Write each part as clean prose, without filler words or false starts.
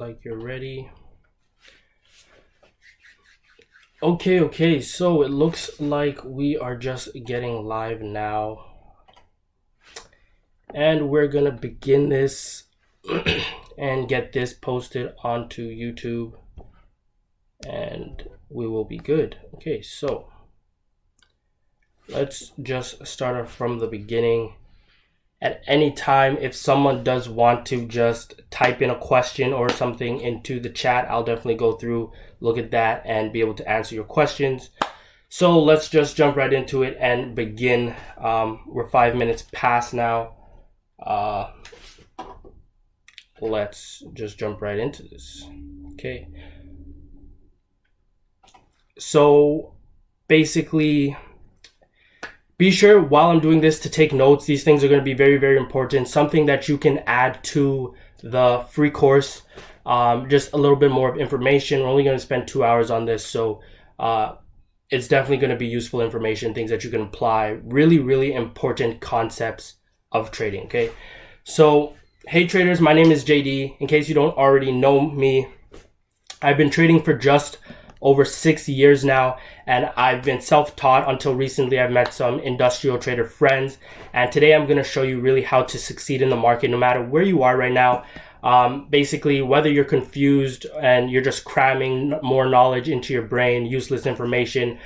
Like you're ready. Okay, so it looks like we are just getting live now. And we're gonna begin this and get this posted onto YouTube. And we will be good. Okay, so let's just start from the beginning. At any time, if someone does want to just type in a question or something into the chat, I'll definitely go through, look at that, and be able to answer your questions. So let's just jump right into it and begin. We're 5 minutes past now. Let's just jump right into this. Okay. So basically, be sure while I'm doing this to take notes. These things are going to be very, very important. Something that you can add to the free course. Just a little bit more of information. We're only going to spend 2 hours on this. So it's definitely going to be useful information, things that you can apply. Really, really important concepts of trading. Okay. So, hey traders, my name is JD. In case you don't already know me, I've been trading for just over 6 years now, and I've been self-taught until recently. I've met some industrial trader friends, and today I'm going to show you really how to succeed in the market no matter where you are right now. Basically, whether you're confused and you're just cramming more knowledge into your brain, useless information,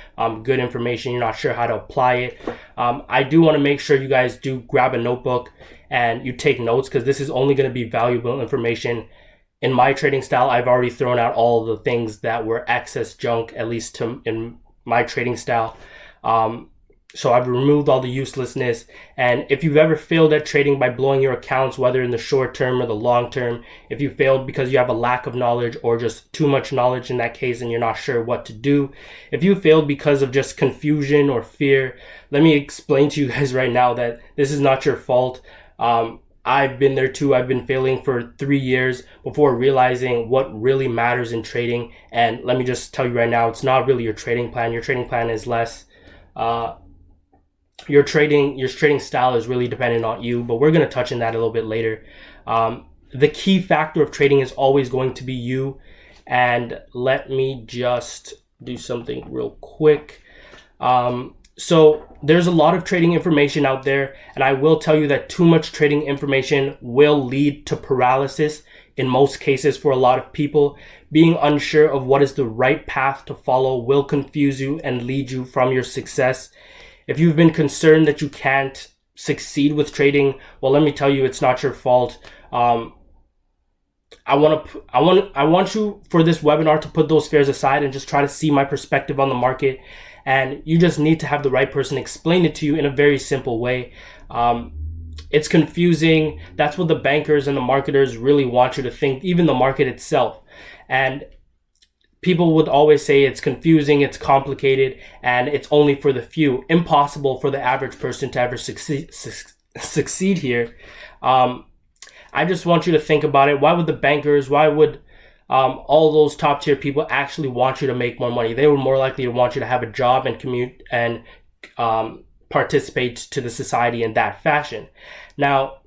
good information, you're not sure how to apply it. I do want to make sure you guys do grab a notebook and you take notes, because this is only going to be valuable information. In my trading style, I've already thrown out all the things that were excess junk, at least in my trading style. So I've removed all the uselessness. And if you've ever failed at trading by blowing your accounts, whether in the short term or the long term, if you failed because you have a lack of knowledge or just too much knowledge in that case and you're not sure what to do, if you failed because of just confusion or fear, let me explain to you guys right now that this is not your fault. I've been there too. I've been failing for 3 years before realizing what really matters in trading. And let me just tell you right now, it's not really your trading plan. Your trading plan is less. Your trading style is really dependent on you, but we're going to touch on that a little bit later. The key factor of trading is always going to be you. And let me just do something real quick. So there's a lot of trading information out there, and I will tell you that too much trading information will lead to paralysis in most cases for a lot of people. Being unsure of what is the right path to follow will confuse you and lead you from your success. If you've been concerned that you can't succeed with trading, well, let me tell you, it's not your fault. I want you for this webinar to put those fears aside and just try to see my perspective on the market. And you just need to have the right person explain it to you in a very simple way. It's confusing. That's what the bankers and the marketers really want you to think, even the market itself. And people would always say it's confusing, it's complicated, and it's only for the few. Impossible for the average person to ever succeed here. I just want you to think about it. Why would the bankers, why would all those top tier people actually want you to make more money? They were more likely to want you to have a job and commute and participate to the society in that fashion. Now,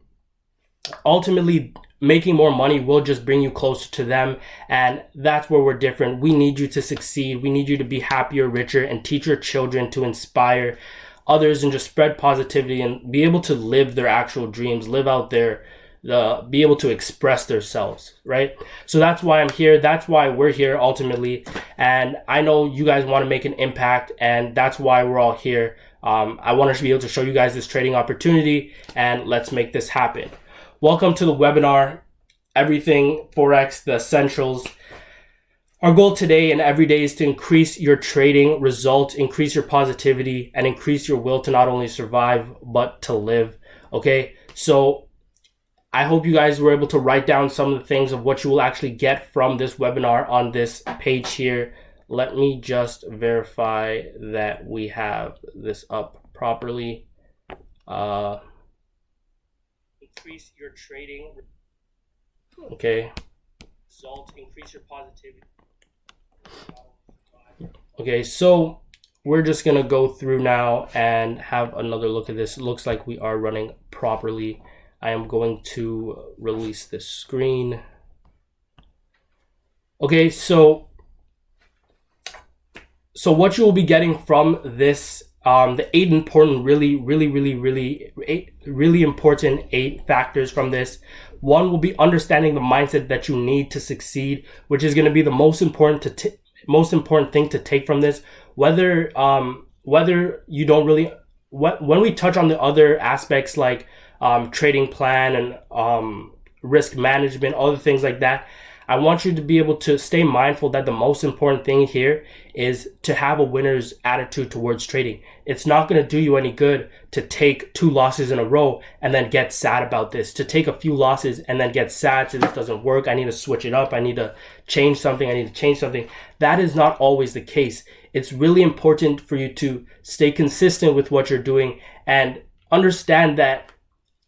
ultimately, making more money will just bring you closer to them, and that's where we're different. We need you to succeed. We need you to be happier, richer, and teach your children to inspire others and just spread positivity and be able to live their actual dreams, live out be able to express themselves, right? So that's why I'm here. That's why we're here ultimately. And I know you guys want to make an impact, and that's why we're all here. I want to be able to show you guys this trading opportunity, and let's make this happen. Welcome to the webinar, Everything Forex, the Essentials. Our goal today and every day is to increase your trading results, increase your positivity, and increase your will to not only survive, but to live. Okay, so I hope you guys were able to write down some of the things of what you will actually get from this webinar on this page here. Let me just verify that we have this up properly. Increase your trading. Okay. Result, increase your positivity. Okay, so we're just going to go through now and have another look at this. It looks like we are running properly. I am going to release this screen. Okay, so what you will be getting from this, the eight important, really important 8 factors from this. One will be understanding the mindset that you need to succeed, which is going to be the most important thing to take from this. Whether you don't really, when we touch on the other aspects like trading plan and risk management, other things like that, I want you to be able to stay mindful that the most important thing here is to have a winner's attitude towards trading. It's not going to do you any good to take 2 losses in a row and then get sad about this. To take a few losses and then get sad, so this doesn't work, I need to switch it up, I need to change something. That is not always the case. It's really important for you to stay consistent with what you're doing and understand that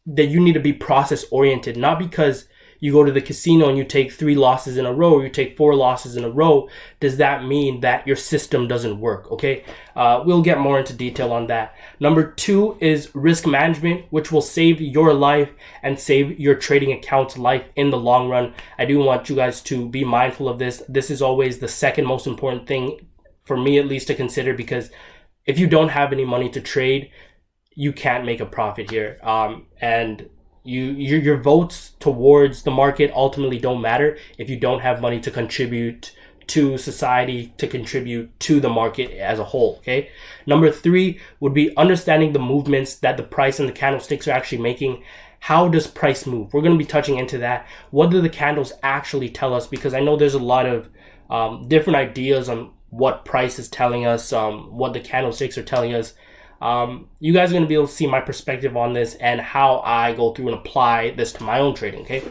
you need to be process oriented, not because you go to the casino and you take 3 losses in a row, or you take 4 losses in a row, does that mean that your system doesn't work, okay? We'll get more into detail on that. Number 2 is risk management, which will save your life and save your trading account's life in the long run. I do want you guys to be mindful of this. This is always the second most important thing, for me at least, to consider, because if you don't have any money to trade, you can't make a profit here. And your votes towards the market ultimately don't matter if you don't have money to contribute to society, to contribute to the market as a whole, okay? Number 3 would be understanding the movements that the price and the candlesticks are actually making. How does price move? We're going to be touching into that. What do the candles actually tell us? Because I know there's a lot of different ideas on what price is telling us, what the candlesticks are telling us. You guys are going to be able to see my perspective on this and how I go through and apply this to my own trading, okay?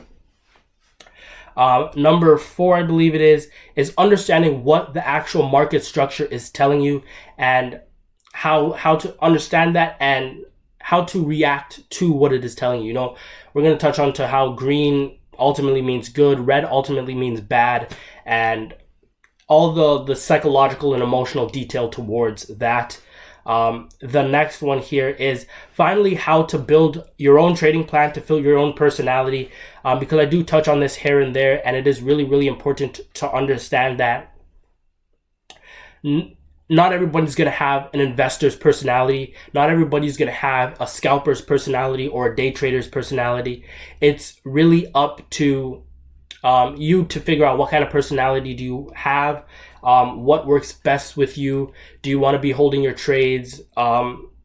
Number 4, I believe it is understanding what the actual market structure is telling you and how to understand that and how to react to what it is telling you. You know, we're going to touch on to how green ultimately means good, red ultimately means bad, and all the psychological and emotional detail towards that. The next one here is finally how to build your own trading plan to fit your own personality, because I do touch on this here and there, and it is really important to understand that not everybody's going to have an investor's personality. Not everybody's going to have a scalper's personality or a day trader's personality. It's really up to you to figure out what kind of personality do you have. What works best with you? Do you want to be holding your trades?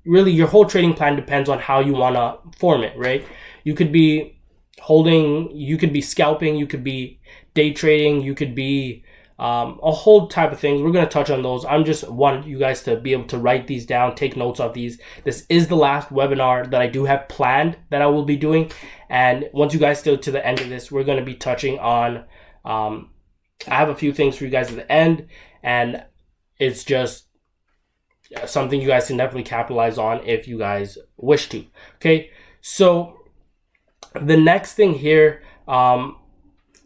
Really, your whole trading plan depends on how you want to form it, right? You could be holding, you could be scalping, you could be day trading, you could be a whole type of things. We're going to touch on those. I'm just wanting you guys to be able to write these down, take notes of these. This is the last webinar that I do have planned that I will be doing. And once you guys stay to the end of this, we're going to be touching on I have a few things for you guys at the end, and it's just something you guys can definitely capitalize on if you guys wish to. Okay, so the next thing here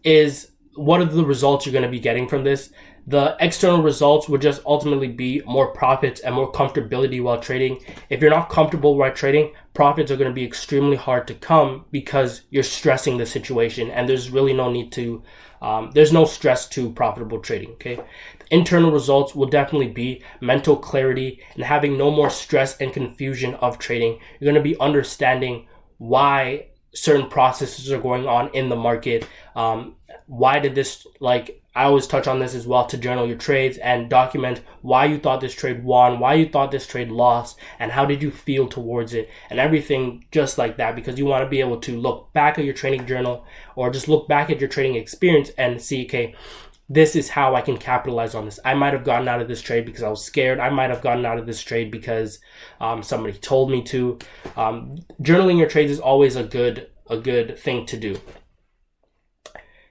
is what are the results you're going to be getting from this. The external results would just ultimately be more profits and more comfortability while trading. If you're not comfortable while trading, profits are going to be extremely hard to come because you're stressing the situation, and there's really no need to there's no stress to profitable trading, okay? The internal results will definitely be mental clarity and having no more stress and confusion of trading. You're going to be understanding why certain processes are going on in the market. Why did this, like, I always touch on this as well, to journal your trades and document why you thought this trade won, why you thought this trade lost, and how did you feel towards it, and everything just like that, because you want to be able to look back at your trading journal or just look back at your trading experience and see, okay, this is how I can capitalize on this. I might have gotten out of this trade because I was scared. I might have gotten out of this trade because somebody told me to. Journaling your trades is always a good thing to do.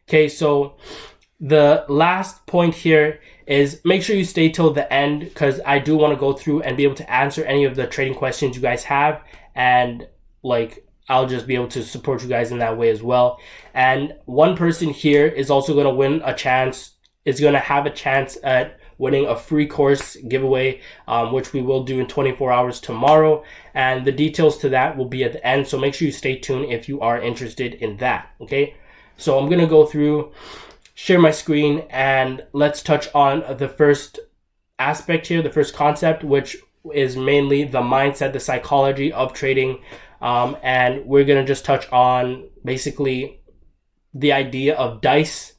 Okay, so the last point here is make sure you stay till the end, because I do want to go through and be able to answer any of the trading questions you guys have, and like I'll just be able to support you guys in that way as well. And one person here is also going to win a chance, is going to have a chance at winning a free course giveaway, which we will do in 24 hours tomorrow. And the details to that will be at the end. So make sure you stay tuned if you are interested in that. Okay. So I'm going to go through share my screen, and let's touch on the first aspect here, the first concept, which is mainly the mindset, the psychology of trading. And we're going to just touch on basically the idea of dice,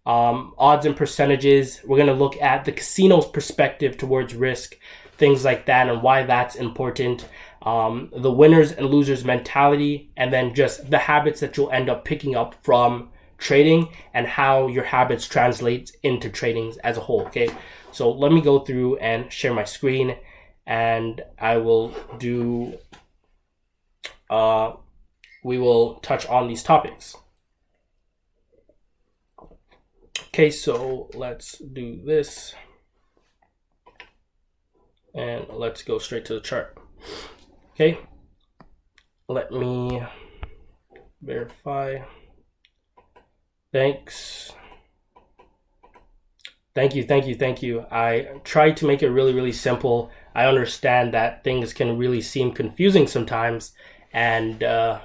odds and percentages. We're going to look at the casino's perspective towards risk, things like that, and why that's important. The winners and losers mentality, and then just the habits that you'll end up picking up from trading and how your habits translate into trading as a whole. Okay, so let me go through and share my screen, and I will do we will touch on these topics. Okay, so let's do this, and let's go straight to the chart. Okay, let me verify. Thanks. Thank you. I tried to make it really simple. I understand that things can really seem confusing sometimes, and the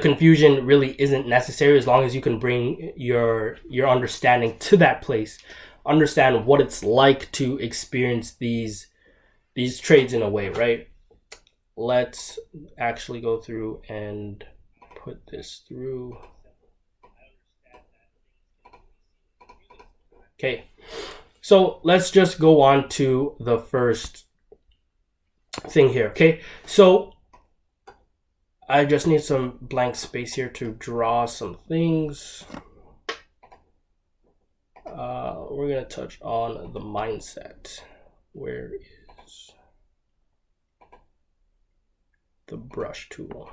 confusion really isn't necessary as long as you can bring your understanding to that place. Understand what it's like to experience these trades in a way, right? Let's actually go through and put this through. Okay, so let's just go on to the first thing here. Okay, so I just need some blank space here to draw some things. We're gonna touch on the mindset. Where is the brush tool?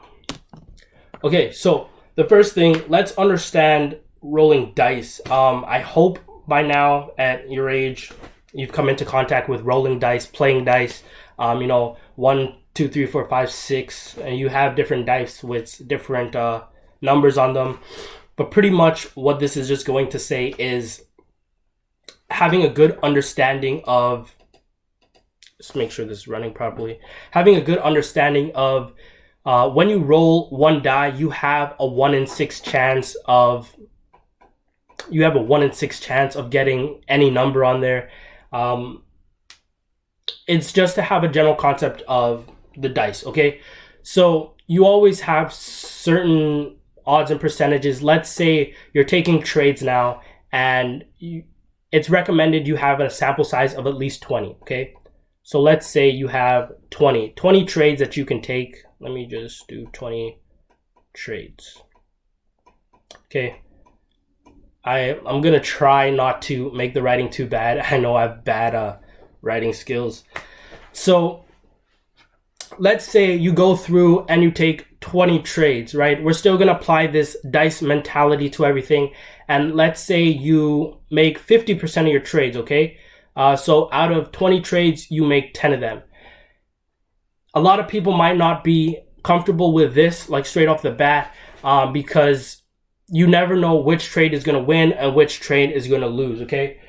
Okay, so the first thing, let's understand rolling dice. I hope by now at your age you've come into contact with rolling dice, playing dice. 1, 2, 3, 4, 5, 6, and you have different dice with different numbers on them. But pretty much what this is just going to say is having a good understanding of, just make sure this is running properly, having a good understanding of when you roll one die, you have a 1 in 6 chance of getting any number on there. It's just to have a general concept of the dice, okay? So you always have certain odds and percentages. Let's say you're taking trades now, and it's recommended you have a sample size of at least 20, okay? So let's say you have 20 trades that you can take. Let me just do 20 trades. Okay. I'm going to try not to make the writing too bad. I know I have bad writing skills. So let's say you go through and you take 20 trades, right? We're still going to apply this dice mentality to everything. And let's say you make 50% of your trades, okay? So out of 20 trades, you make 10 of them. A lot of people might not be comfortable with this, like straight off the bat, because you never know which trade is going to win and which trade is going to lose, okay?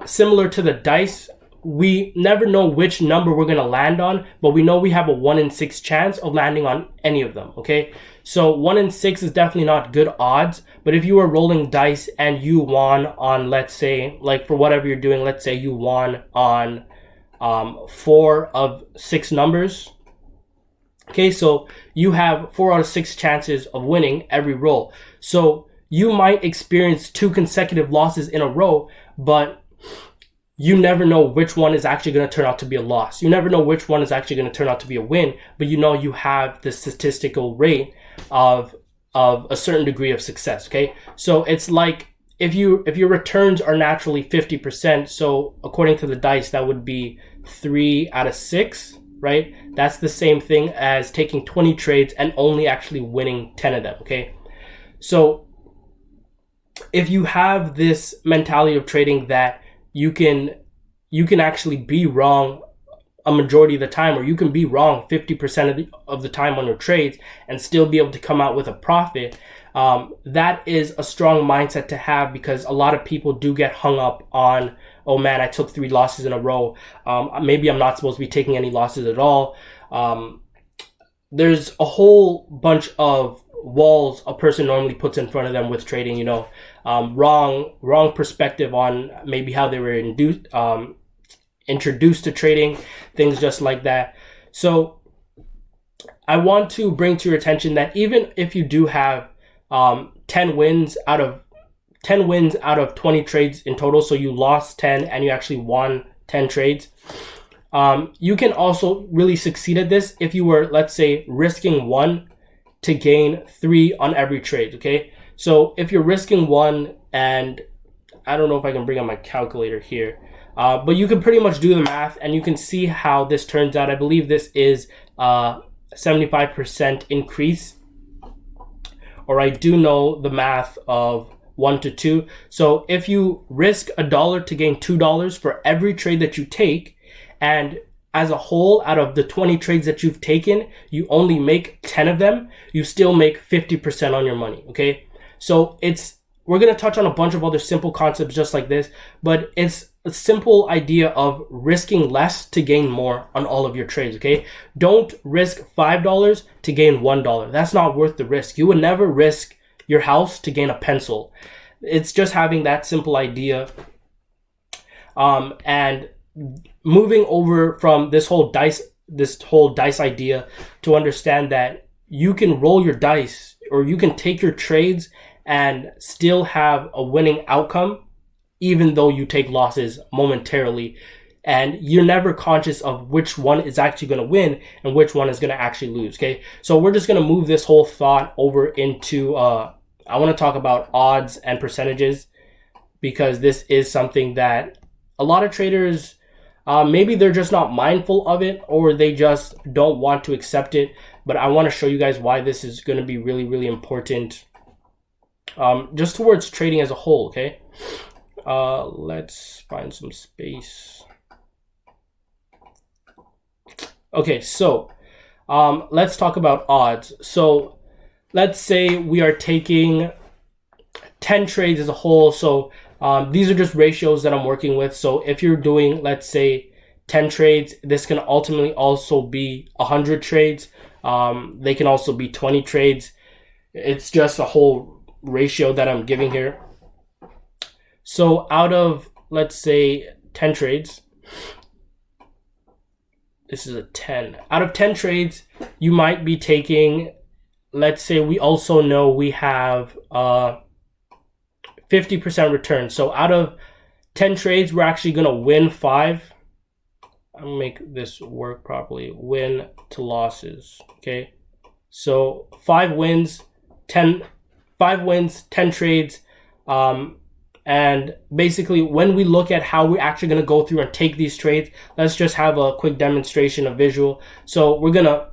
Similar to the dice, we never know which number we're going to land on, but we know we have a 1 in 6 chance of landing on any of them, okay? So 1 in 6 is definitely not good odds, but if you were rolling dice and you won on, let's say, like for whatever you're doing, let's say you won on 4 of 6 numbers, okay? So you have 4 out of 6 chances of winning every roll. So you might experience 2 consecutive losses in a row, but you never know which one is actually going to turn out to be a loss. You never know which one is actually going to turn out to be a win, but you know you have the statistical rate of a certain degree of success, okay? So it's like if your returns are naturally 50%, so according to the dice, that would be 3 out of 6, right? That's the same thing as taking 20 trades and only actually winning 10 of them, okay? So if you have this mentality of trading that you can actually be wrong a majority of the time, or you can be wrong 50% of the time on your trades and still be able to come out with a profit, that is a strong mindset to have, because a lot of people do get hung up on, oh man, I took 3 losses in a row. Maybe I'm not supposed to be taking any losses at all. There's a whole bunch of walls a person normally puts in front of them with trading, wrong perspective on maybe how they were introduced to trading, things just like that. So I want to bring to your attention that even if you do have 10 wins out of 20 trades in total, so you lost 10 and you actually won 10 trades, you can also really succeed at this if you were, let's say, risking 1 to gain 3 on every trade, okay? So if you're risking 1, and I don't know if I can bring up my calculator here, but you can pretty much do the math and you can see how this turns out. I believe this is 75% increase, or I do know the math of 1 to 2. So if you risk $1 to gain $2 for every trade that you take, and as a whole, out of the 20 trades that you've taken, you only make 10 of them, you still make 50% on your money, okay? So we're going to touch on a bunch of other simple concepts just like this, but it's a simple idea of risking less to gain more on all of your trades, okay? Don't risk $5 to gain $1. That's not worth the risk. You would never risk your house to gain a pencil. It's just having that simple idea. And moving over from this whole dice idea to understand that you can roll your dice, or you can take your trades and still have a winning outcome, even though you take losses momentarily, and you're never conscious of which one is actually going to win and which one is going to actually lose, okay? So we're just going to move this whole thought over into, I want to talk about odds and percentages, because this is something that a lot of traders, maybe they're just not mindful of it, or they just don't want to accept it, but I want to show you guys why this is going to be really, really important, just towards trading as a whole, okay? Let's find some space. Okay, so let's talk about odds. So let's say we are taking 10 trades as a whole. So these are just ratios that I'm working with. So if you're doing, let's say, 10 trades, this can ultimately also be 100 trades. They can also be 20 trades. It's just a whole ratio that I'm giving here. So out of, let's say, 10 trades, this is a 10. Out of 10 trades, you might be taking, let's say we also know we have 50% return. So out of 10 trades, we're actually going to win 5. I'm going to make this work properly. Win to losses, okay? So 5 wins, 10 trades. And basically, when we look at how we're actually going to go through and take these trades, let's just have a quick demonstration, a visual. So we're going to,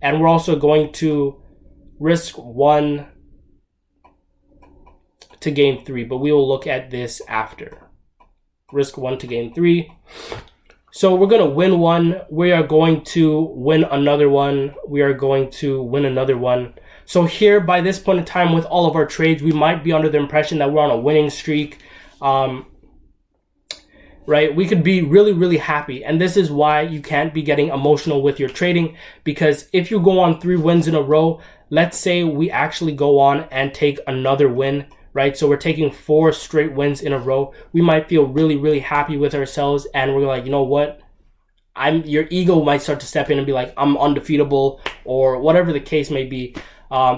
and we're also going to risk 1 to gain 3, but we will look at this after. Risk 1 to gain 3. So we're going to win 1. We are going to win another one. We are going to win another one. So here, by this point in time, with all of our trades, we might be under the impression that we're on a winning streak, right? We could be really, really happy. And this is why you can't be getting emotional with your trading, because if you go on 3 wins in a row, let's say we actually go on and take another win, right? So we're taking 4 straight wins in a row. We might feel really, really happy with ourselves, and we're like, you know what? Your ego might start to step in and be like, I'm undefeatable, or whatever the case may be.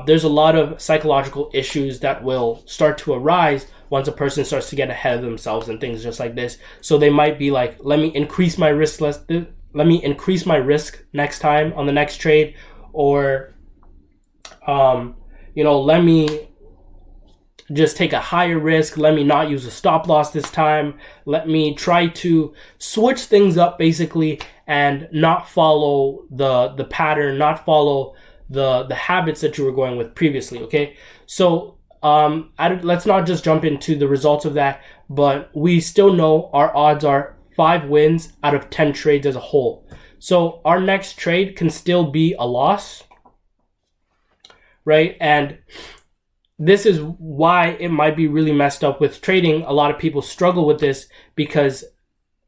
There's a lot of psychological issues that will start to arise once a person starts to get ahead of themselves and things just like this. So they might be like, let me increase my risk next time on the next trade, or let me just take a higher risk. Let me not use a stop loss this time. Let me try to switch things up basically, and not follow the pattern, not follow the habits that you were going with previously, okay? So let's not just jump into the results of that, but we still know our odds are 5 wins out of 10 trades as a whole. So our next trade can still be a loss, right? And this is why it might be really messed up with trading. A lot of people struggle with this because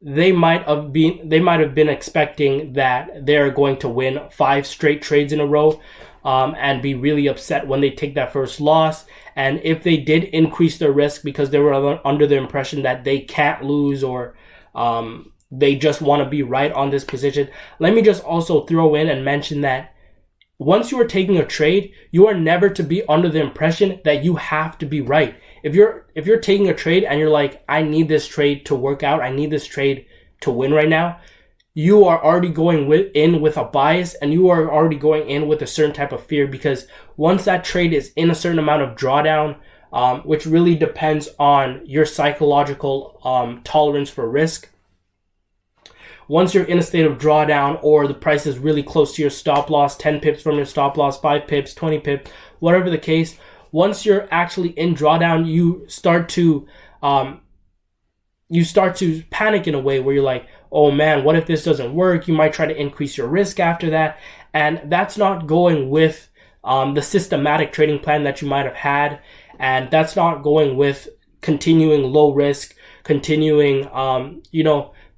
they might have been expecting that they're going to win 5 straight trades in a row. and be really upset when they take that first loss. And if they did increase their risk because they were under the impression that they can't lose, or they just want to be right on this position, let me just also throw in and mention that once you are taking a trade, you are never to be under the impression that you have to be right. If you're taking a trade and you're like, I need this trade to work out, I need this trade to win right now, you are already going in with a bias, and you are already going in with a certain type of fear, because once that trade is in a certain amount of drawdown, which really depends on your psychological tolerance for risk. Once you're in a state of drawdown, or the price is really close to your stop loss, 10 pips from your stop loss, 5 pips, 20 pips, whatever the case, once you're actually in drawdown, you start to panic in a way where you're like, oh man, what if this doesn't work? You might try to increase your risk after that. And that's not going with the systematic trading plan that you might have had. And that's not going with continuing low risk, continuing,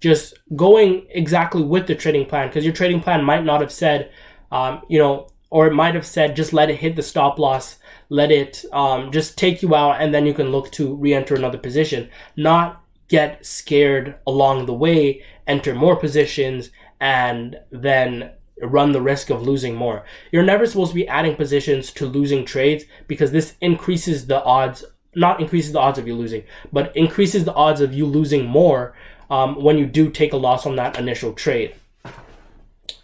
just going exactly with the trading plan, because your trading plan might not have said, or it might have said, just let it hit the stop loss, let it just take you out, and then you can look to re-enter another position, not get scared along the way, enter more positions, and then run the risk of losing more. You're never supposed to be adding positions to losing trades, because this increases the odds, not increases the odds of you losing, but increases the odds of you losing more when you do take a loss on that initial trade.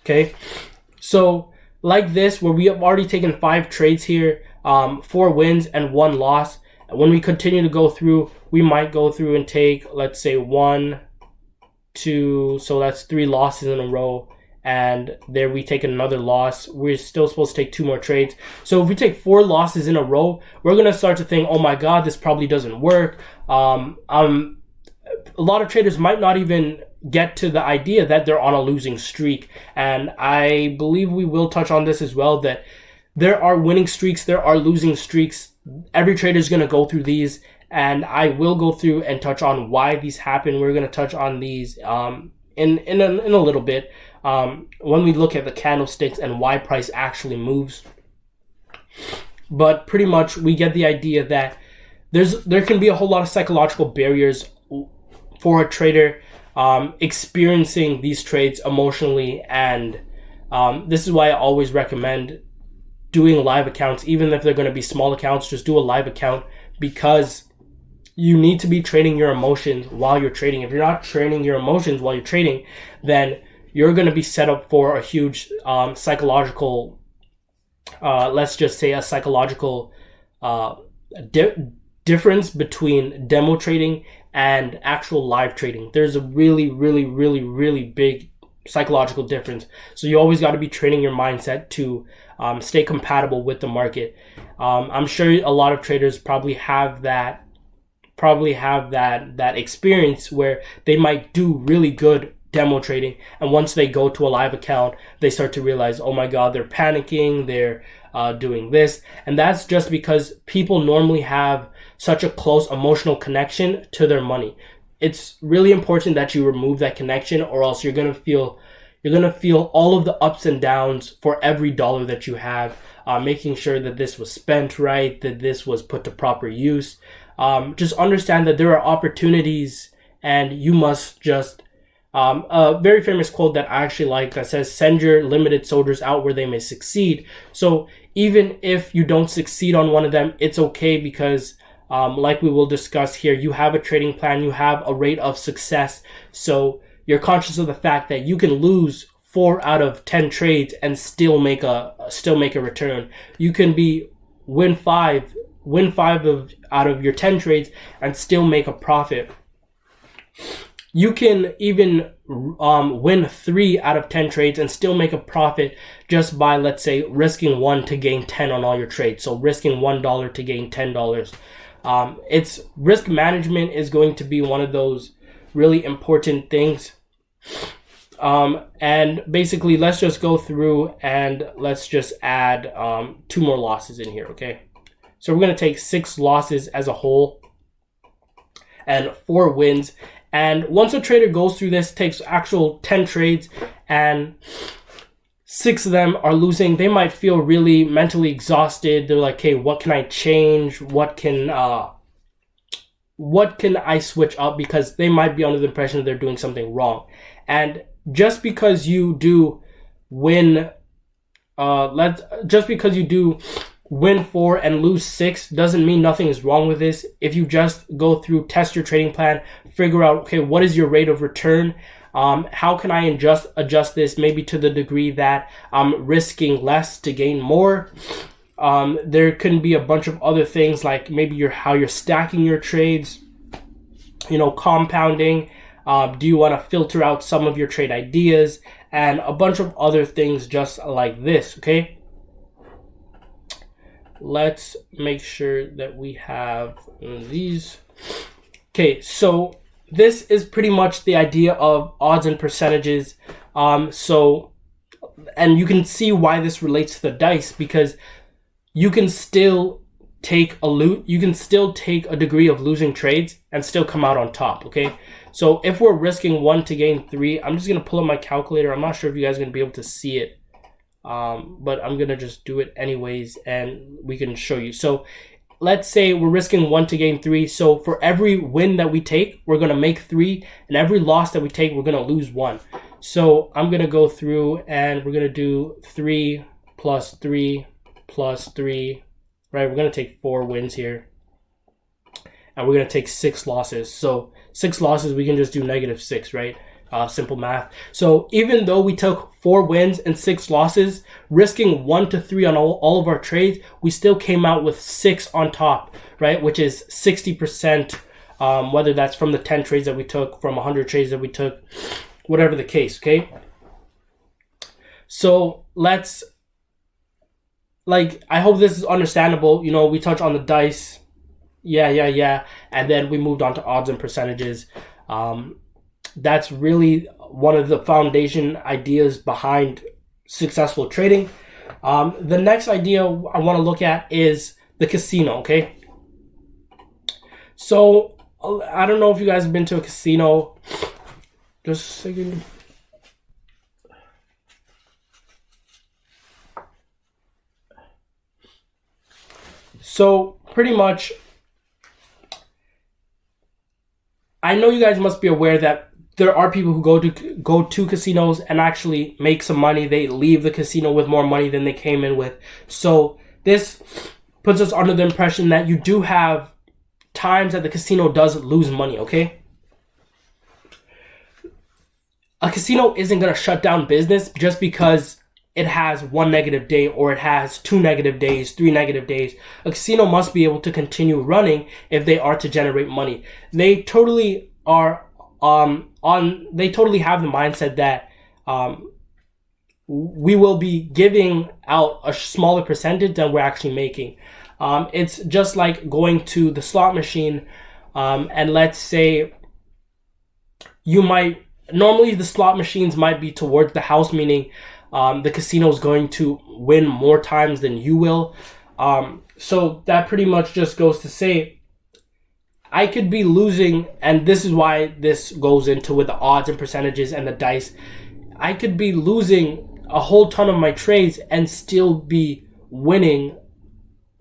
Okay, so like this, where we have already taken 5 trades here, 4 wins and 1 loss. When we continue to go through, we might go through and take, let's say 1, 2, so that's 3 losses in a row, and there we take another loss. We're still supposed to take 2 more trades. So if we take 4 losses in a row, we're going to start to think, oh my God, this probably doesn't work. A lot of traders might not even get to the idea that they're on a losing streak. And I believe we will touch on this as well, that there are winning streaks, there are losing streaks. Every trader is going to go through these, and I will go through and touch on why these happen. We're going to touch on these in a little bit when we look at the candlesticks and why price actually moves. But pretty much we get the idea that there can be a whole lot of psychological barriers for a trader experiencing these trades emotionally, and this is why I always recommend doing live accounts. Even if they're going to be small accounts, just do a live account, because you need to be training your emotions while you're trading. If you're not training your emotions while you're trading, then you're going to be set up for a huge psychological, let's just say a psychological difference between demo trading and actual live trading. There's a really, really, really, really big psychological difference. So you always got to be training your mindset to stay compatible with the market. I'm sure a lot of traders probably have that experience where they might do really good demo trading, and once they go to a live account, they start to realize, oh my God, they're panicking, they're doing this. And that's just because people normally have such a close emotional connection to their money. It's really important that you remove that connection, or else you're going to feel all of the ups and downs for every dollar that you have, making sure that this was spent right, that this was put to proper use. Just understand that there are opportunities, and you must just a very famous quote that I actually like that says, send your limited soldiers out where they may succeed. So even if you don't succeed on one of them, it's okay, because like we will discuss here, you have a trading plan, you have a rate of success. So you're conscious of the fact that you can lose 4 out of 10 trades and still make a return. You can win 5 out of your 10 trades and still make a profit. You can even win 3 out of 10 trades and still make a profit just by, let's say, risking 1 to gain 10 on all your trades. So risking $1 to gain $10. It's risk management is going to be one of those really important things. And basically, let's just go through and let's just add 2 more losses in here, okay? So we're going to take 6 losses as a whole and 4 wins. And once a trader goes through this, takes actual 10 trades and six of them are losing, they might feel really mentally exhausted. They're like, hey, what can I change? What can I switch up? Because they might be under the impression that they're doing something wrong. And just because you do win, just because you do win 4 and lose 6 doesn't mean nothing is wrong with this. If you just go through, test your trading plan, figure out, okay, what is your rate of return? How can I adjust this maybe to the degree that I'm risking less to gain more? There can be a bunch of other things, like maybe how you're stacking your trades, compounding. Do you want to filter out some of your trade ideas, and a bunch of other things just like this, okay? Let's make sure that we have these. Okay, so this is pretty much the idea of odds and percentages. And you can see why this relates to the dice, because you can still take a degree of losing trades and still come out on top, okay? So if we're risking 1 to gain 3, I'm just going to pull up my calculator. I'm not sure if you guys are going to be able to see it. But I'm going to just do it anyways, and we can show you. So let's say we're risking 1 to gain 3. So for every win that we take, we're going to make 3. And every loss that we take, we're going to lose 1. So I'm going to go through and we're going to do 3 plus 3 plus 3, right? We're going to take 4 wins here. And we're going to take 6 losses. So 6 losses, we can just do -6, right? Simple math. So even though we took 4 wins and 6 losses, risking 1 to 3 on all of our trades, we still came out with 6 on top, right? Which is 60%, whether that's from the 10 trades that we took, from 100 trades that we took, whatever the case, okay? So I hope this is understandable. We touch on the dice. Yeah. And then we moved on to odds and percentages. That's really one of the foundation ideas behind successful trading. The next idea I want to look at is the casino, okay? So I don't know if you guys have been to a casino. Just a second. So pretty much, I know you guys must be aware that there are people who go to casinos and actually make some money. They leave the casino with more money than they came in with. So this puts us under the impression that you do have times that the casino does lose money, okay? A casino isn't going to shut down business just because it has 1 negative day, or it has 2 negative days, 3 negative days. A casino must be able to continue running if they are to generate money. They totally are they totally have the mindset that we will be giving out a smaller percentage than we're actually making. It's just like going to the slot machine, and let's say normally the slot machines might be towards the house, meaning the casino is going to win more times than you will. So that pretty much just goes to say, I could be losing, and this is why this goes into with the odds and percentages and the dice. I could be losing a whole ton of my trades and still be winning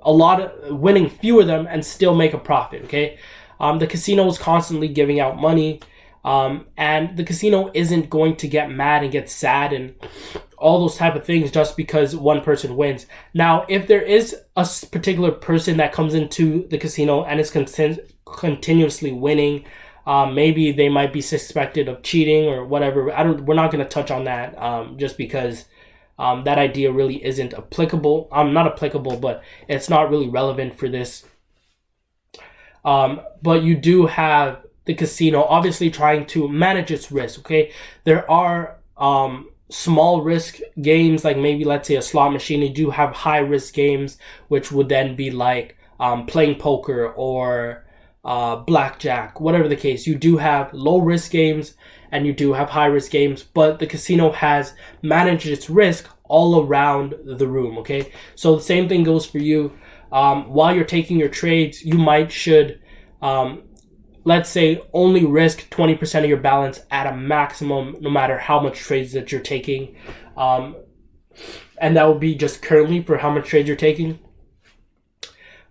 winning few of them and still make a profit, okay? The casino is constantly giving out money, and the casino isn't going to get mad and get sad and all those type of things just because one person wins. Now, if there is a particular person that comes into the casino and is continuously winning, maybe they might be suspected of cheating or whatever. We're not going to touch on that, just because that idea really isn't applicable. Not applicable, but it's not really relevant for this. But you do have the casino obviously trying to manage its risk, okay? There are small risk games, like maybe let's say a slot machine. You do have high risk games, which would then be like playing poker or blackjack, whatever the case. You do have low risk games and you do have high risk games, but the casino has managed its risk all around the room, okay? So the same thing goes for you. While you're taking your trades, you should let's say only risk 20% of your balance at a maximum, no matter how much trades that you're taking. and that would be just currently for how much trades you're taking.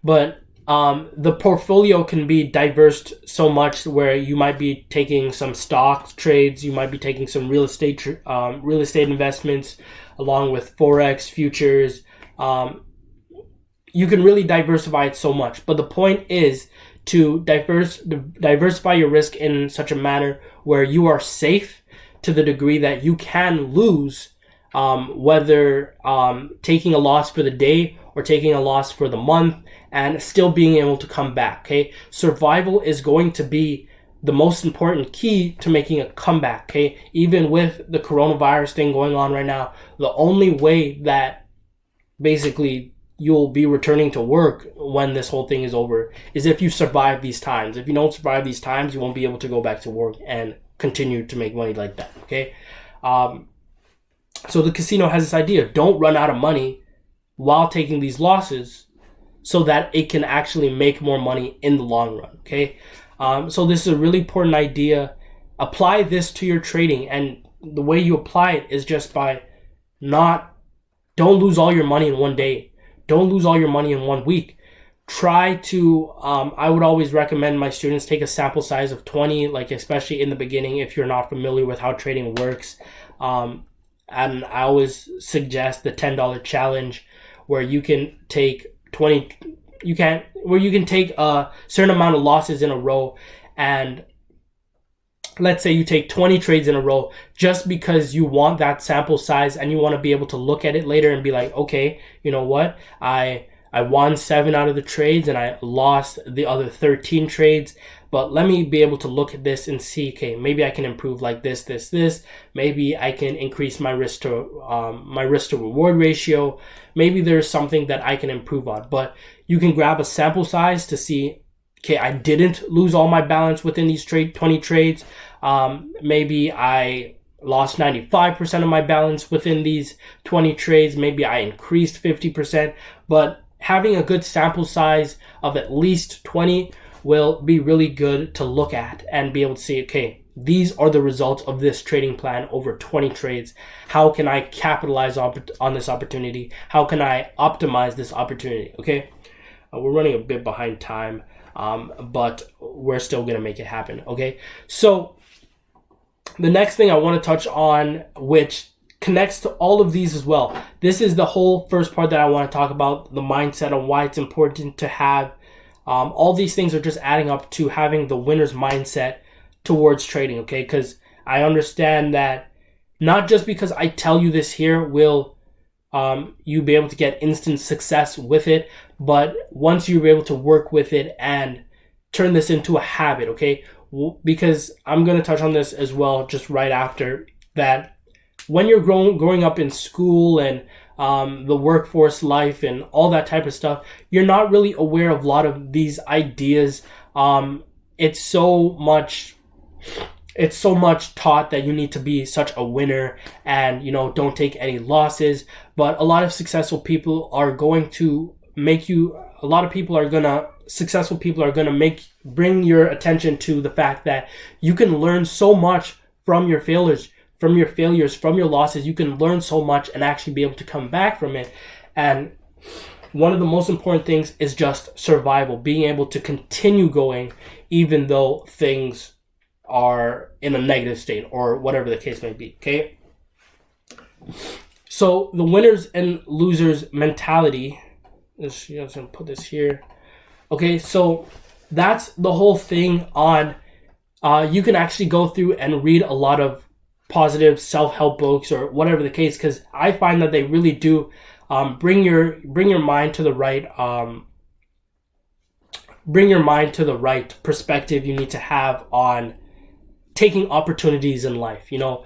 But the portfolio can be diverse so much where you might be taking some stock trades, you might be taking some real estate investments, along with Forex, futures. You can really diversify it so much. But the point is to diversify your risk in such a manner where you are safe to the degree that you can lose, whether taking a loss for the day or taking a loss for the month, and still being able to come back. Okay, survival is going to be the most important key to making a comeback. Okay, even with the coronavirus thing going on right now, the only way that basically you'll be returning to work when this whole thing is over is if you survive these times. If you don't survive these times, you won't be able to go back to work and continue to make money like that. Okay, so the casino has this idea: don't run out of money while taking these losses, so that it can actually make more money in the long run. Okay, so this is a really important idea. Apply this to your trading, and the way you apply it is just by don't lose all your money in one day. Don't lose all your money in 1 week. Try to, I would always recommend my students take a sample size of 20, like especially in the beginning if you're not familiar with how trading works. And I always suggest the $10 challenge, where you can take you can take a certain amount of losses in a row, and let's say you take 20 trades in a row just because you want that sample size and you want to be able to look at it later and be like, okay, you know what? I won 7 out of the trades and I lost the other 13 trades. But let me be able to look at this and see, okay, maybe I can improve like this. Maybe I can increase my risk to reward ratio. Maybe there's something that I can improve on. But you can grab a sample size to see, okay, I didn't lose all my balance within these 20 trades. Maybe I lost 95% of my balance within these 20 trades. Maybe I increased 50%. But having a good sample size of at least 20 will be really good to look at and be able to see, okay, these are the results of this trading plan over 20 trades. How can I capitalize on this opportunity? How can I optimize this opportunity? Okay, we're running a bit behind time, but we're still going to make it happen. Okay, so the next thing I want to touch on, which connects to all of these as well. This is the whole first part that I want to talk about, the mindset and why it's important to have all these things are just adding up to having the winner's mindset towards trading, okay? Because I understand that not just because I tell you this here will you be able to get instant success with it, but once you're able to work with it and turn this into a habit, okay? Because I'm going to touch on this as well just right after that. When you're growing up in school and the workforce life and all that type of stuff, you're not really aware of a lot of these ideas. It's so much taught that you need to be such a winner and, you know, don't take any losses. But a lot of successful people are going to bring your attention to the fact that you can learn so much from your failures, from your losses. You can learn so much and actually be able to come back from it. And one of the most important things is just survival, being able to continue going even though things are in a negative state or whatever the case may be, okay? So the winners and losers mentality, I'm going to put this here. Okay, so that's the whole thing on, you can actually go through and read a lot of positive self-help books or whatever the case, because I find that they really do bring your mind to the right perspective you need to have on taking opportunities in life. You know,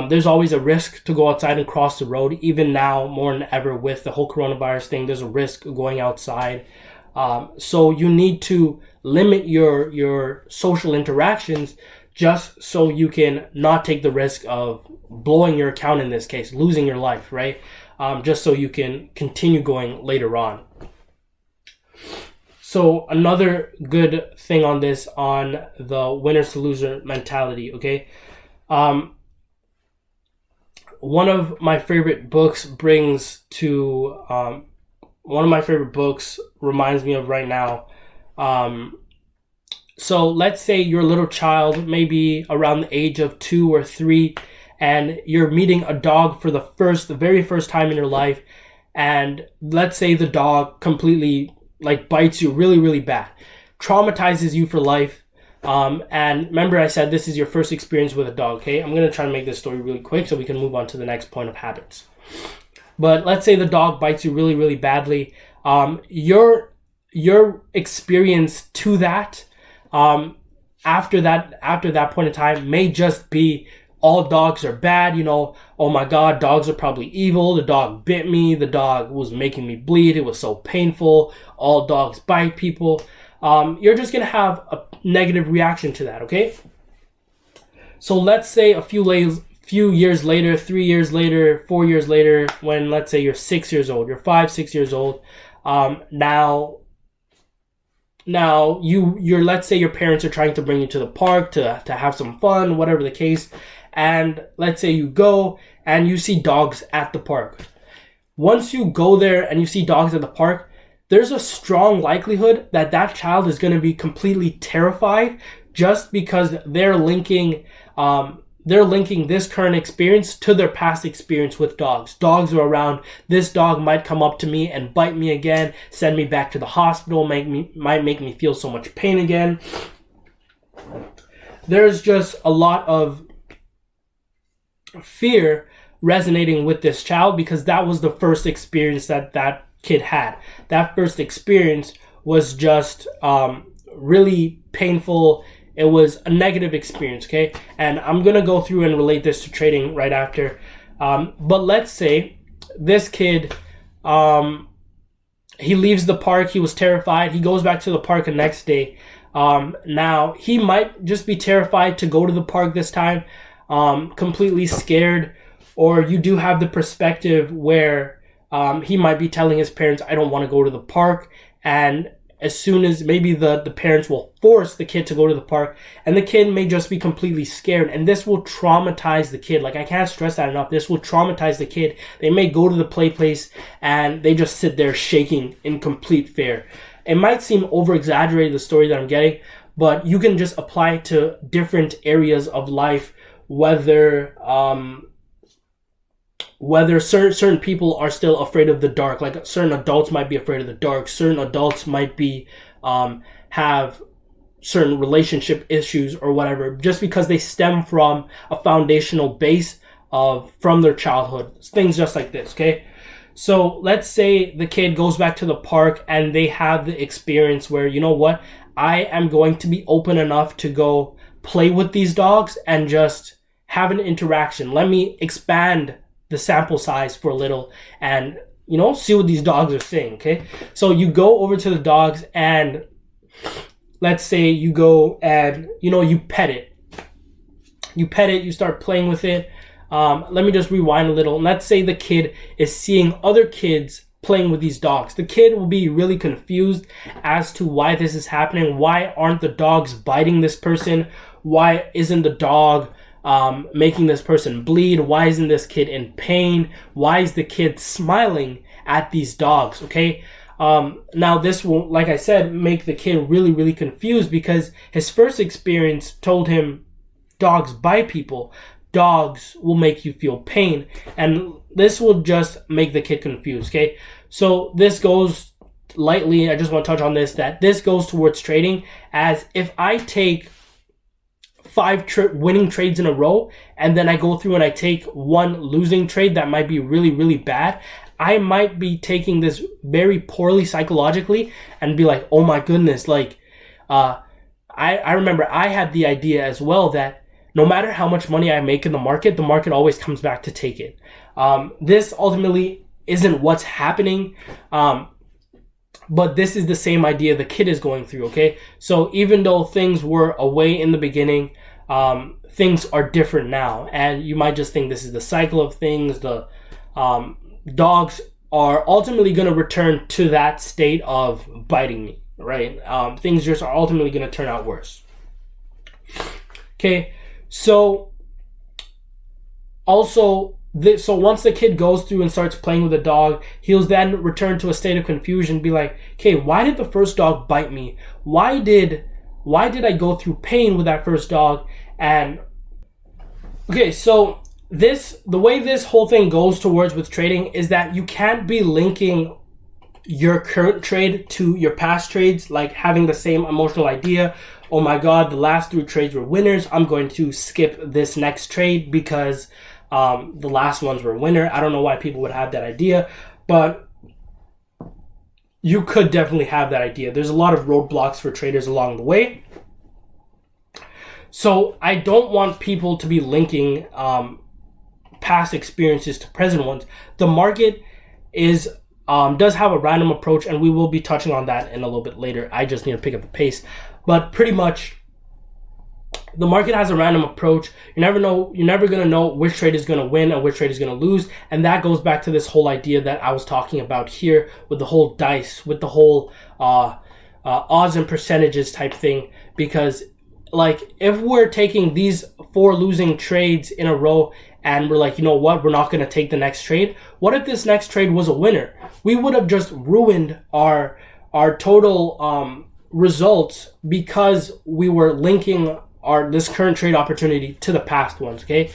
there's always a risk to go outside and cross the road. Even now, more than ever with the whole coronavirus thing, there's a risk going outside. So you need to limit your social interactions just so you can not take the risk of blowing your account, in this case, losing your life, right? Just so you can continue going later on. So another good thing on this, on the winners to loser mentality, okay? one of my favorite books brings to one of my favorite books reminds me of right now. So let's say you're a little child, maybe around the age of 2 or 3, and you're meeting a dog for the very first time in your life, and let's say the dog completely like bites you really, really bad, traumatizes you for life. And remember I said this is your first experience with a dog, okay? I'm going to try and make this story really quick so we can move on to the next point of habits. But let's say the dog bites you really, really badly. Your experience to that, after that point in time may just be all dogs are bad, oh my God, dogs are probably evil. The dog bit me. The dog was making me bleed. It was so painful. All dogs bite people. You're just going to have a negative reaction to that, okay? So let's say a few years later, 3 years later, 4 years later, when let's say you're 6 years old, you're 5, 6 years old, now you're let's say your parents are trying to bring you to the park to have some fun, whatever the case, and let's say you go and you see dogs at the park. Once you go there and you see dogs at the park, there's a strong likelihood that that child is going to be completely terrified just because they're linking this current experience to their past experience with dogs. Dogs are around. This dog might come up to me and bite me again, send me back to the hospital, might make me feel so much pain again. There's just a lot of fear resonating with this child because that was the first experience that kid had. That first experience was just really painful. It was a negative experience, okay? And I'm going to go through and relate this to trading right after. But let's say this kid, he leaves the park. He was terrified. He goes back to the park the next day. Now, he might just be terrified to go to the park this time, completely scared. Or you do have the perspective where he might be telling his parents, I don't want to go to the park. And as soon as maybe the parents will force the kid to go to the park, and the kid may just be completely scared, and this will traumatize the kid. Like, I can't stress that enough. This will traumatize the kid. They may go to the play place and they just sit there shaking in complete fear. It might seem over exaggerated, the story that I'm getting, but you can just apply it to different areas of life, whether certain people are still afraid of the dark. Like, certain adults might be afraid of the dark. Certain adults might be have certain relationship issues or whatever, just because they stem from a foundational base from their childhood. Things just like this, okay? So let's say the kid goes back to the park and they have the experience where, you know what, I am going to be open enough to go play with these dogs and just have an interaction. Let me expand the sample size for a little and, see what these dogs are saying, okay? So you go over to the dogs and let's say you go and, you pet it. You start playing with it. Let me just rewind a little. Let's say the kid is seeing other kids playing with these dogs. The kid will be really confused as to why this is happening. Why aren't the dogs biting this person? Why isn't the dog making this person bleed? Why isn't this kid in pain? Why is the kid smiling at these dogs? Okay. Now this will, like I said, make the kid really, really confused because his first experience told him dogs bite people. Dogs will make you feel pain. And this will just make the kid confused. Okay. So this goes lightly. I just want to touch on this, that this goes towards trading, as if I take 5 winning trades in a row, and then I go through and I take one losing trade that might be really, really bad, I might be taking this very poorly psychologically and be like, oh my goodness, like, I remember I had the idea as well that no matter how much money I make in the market always comes back to take it. This ultimately isn't what's happening, but this is the same idea the kid is going through, okay? So even though things were away in the beginning, things are different now. And you might just think this is the cycle of things. The dogs are ultimately going to return to that state of biting me, right? Things just are ultimately going to turn out worse. Okay, so also So once the kid goes through and starts playing with the dog, he'll then return to a state of confusion, be like, okay, why did the first dog bite me? Why did I go through pain with that first dog? And okay, so the way this whole thing goes towards with trading is that you can't be linking your current trade to your past trades, like having the same emotional idea. Oh my God, the last 3 trades were winners. I'm going to skip this next trade because the last ones were winner. I don't know why people would have that idea, but you could definitely have that idea. There's a lot of roadblocks for traders along the way. So I don't want people to be linking past experiences to present ones. The market does have a random approach, and we will be touching on that in a little bit later. I just need to pick up the pace. But pretty much, the market has a random approach. You're never going to know which trade is going to win and which trade is going to lose. And that goes back to this whole idea that I was talking about here with the whole dice, with the whole odds and percentages type thing. Because like, if we're taking these 4 losing trades in a row and we're like, you know what, we're not going to take the next trade. What if this next trade was a winner? We would have just ruined our total results because we were linking this current trade opportunity to the past ones. Okay,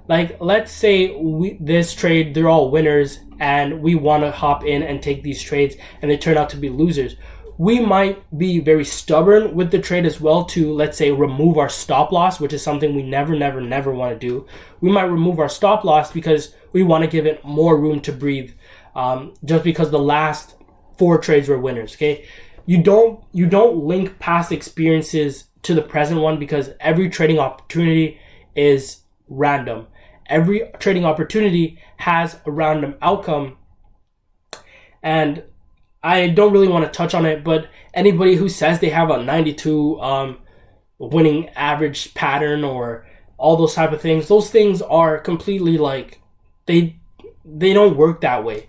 like let's say this trade, they're all winners, and we want to hop in and take these trades, and they turn out to be losers. We might be very stubborn with the trade as well to, let's say, remove our stop loss, which is something we never want to do. We might remove our stop loss because we want to give it more room to breathe, just because the last 4 trades were winners. Okay, you don't link past experiences to the present one, because every trading opportunity is random. Every trading opportunity has a random outcome, and I don't really want to touch on it, but anybody who says they have a 92 winning average pattern or all those type of things, those things are completely like, they don't work that way.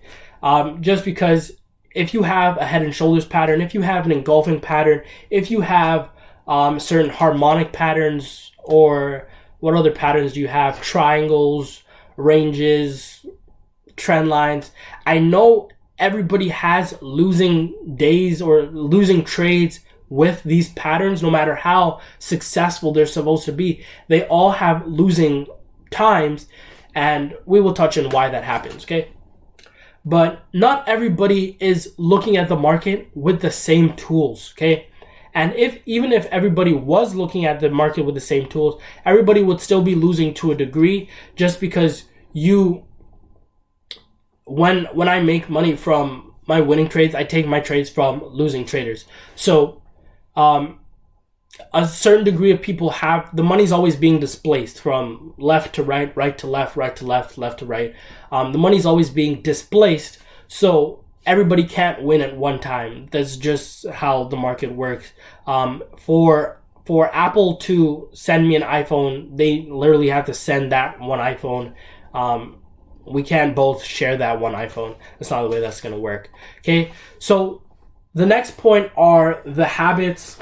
Just because if you have a head and shoulders pattern, if you have an engulfing pattern, if you have certain harmonic patterns, or what other patterns do you have? Triangles, ranges, trend lines. I know everybody has losing days or losing trades with these patterns, no matter how successful they're supposed to be. They all have losing times, and we will touch on why that happens, okay? But not everybody is looking at the market with the same tools, okay? And even if everybody was looking at the market with the same tools, everybody would still be losing to a degree, just because when I make money from my winning trades, I take my trades from losing traders. So a certain degree of people have, the money's always being displaced from left to right, right to left, right to left, left to right. The money's always being displaced, so everybody can't win at one time. That's just how the market works. For Apple to send me an iPhone, they literally have to send that one iPhone. We can't both share that one iPhone. That's not the way that's going to work. Okay, so the next point are the habits,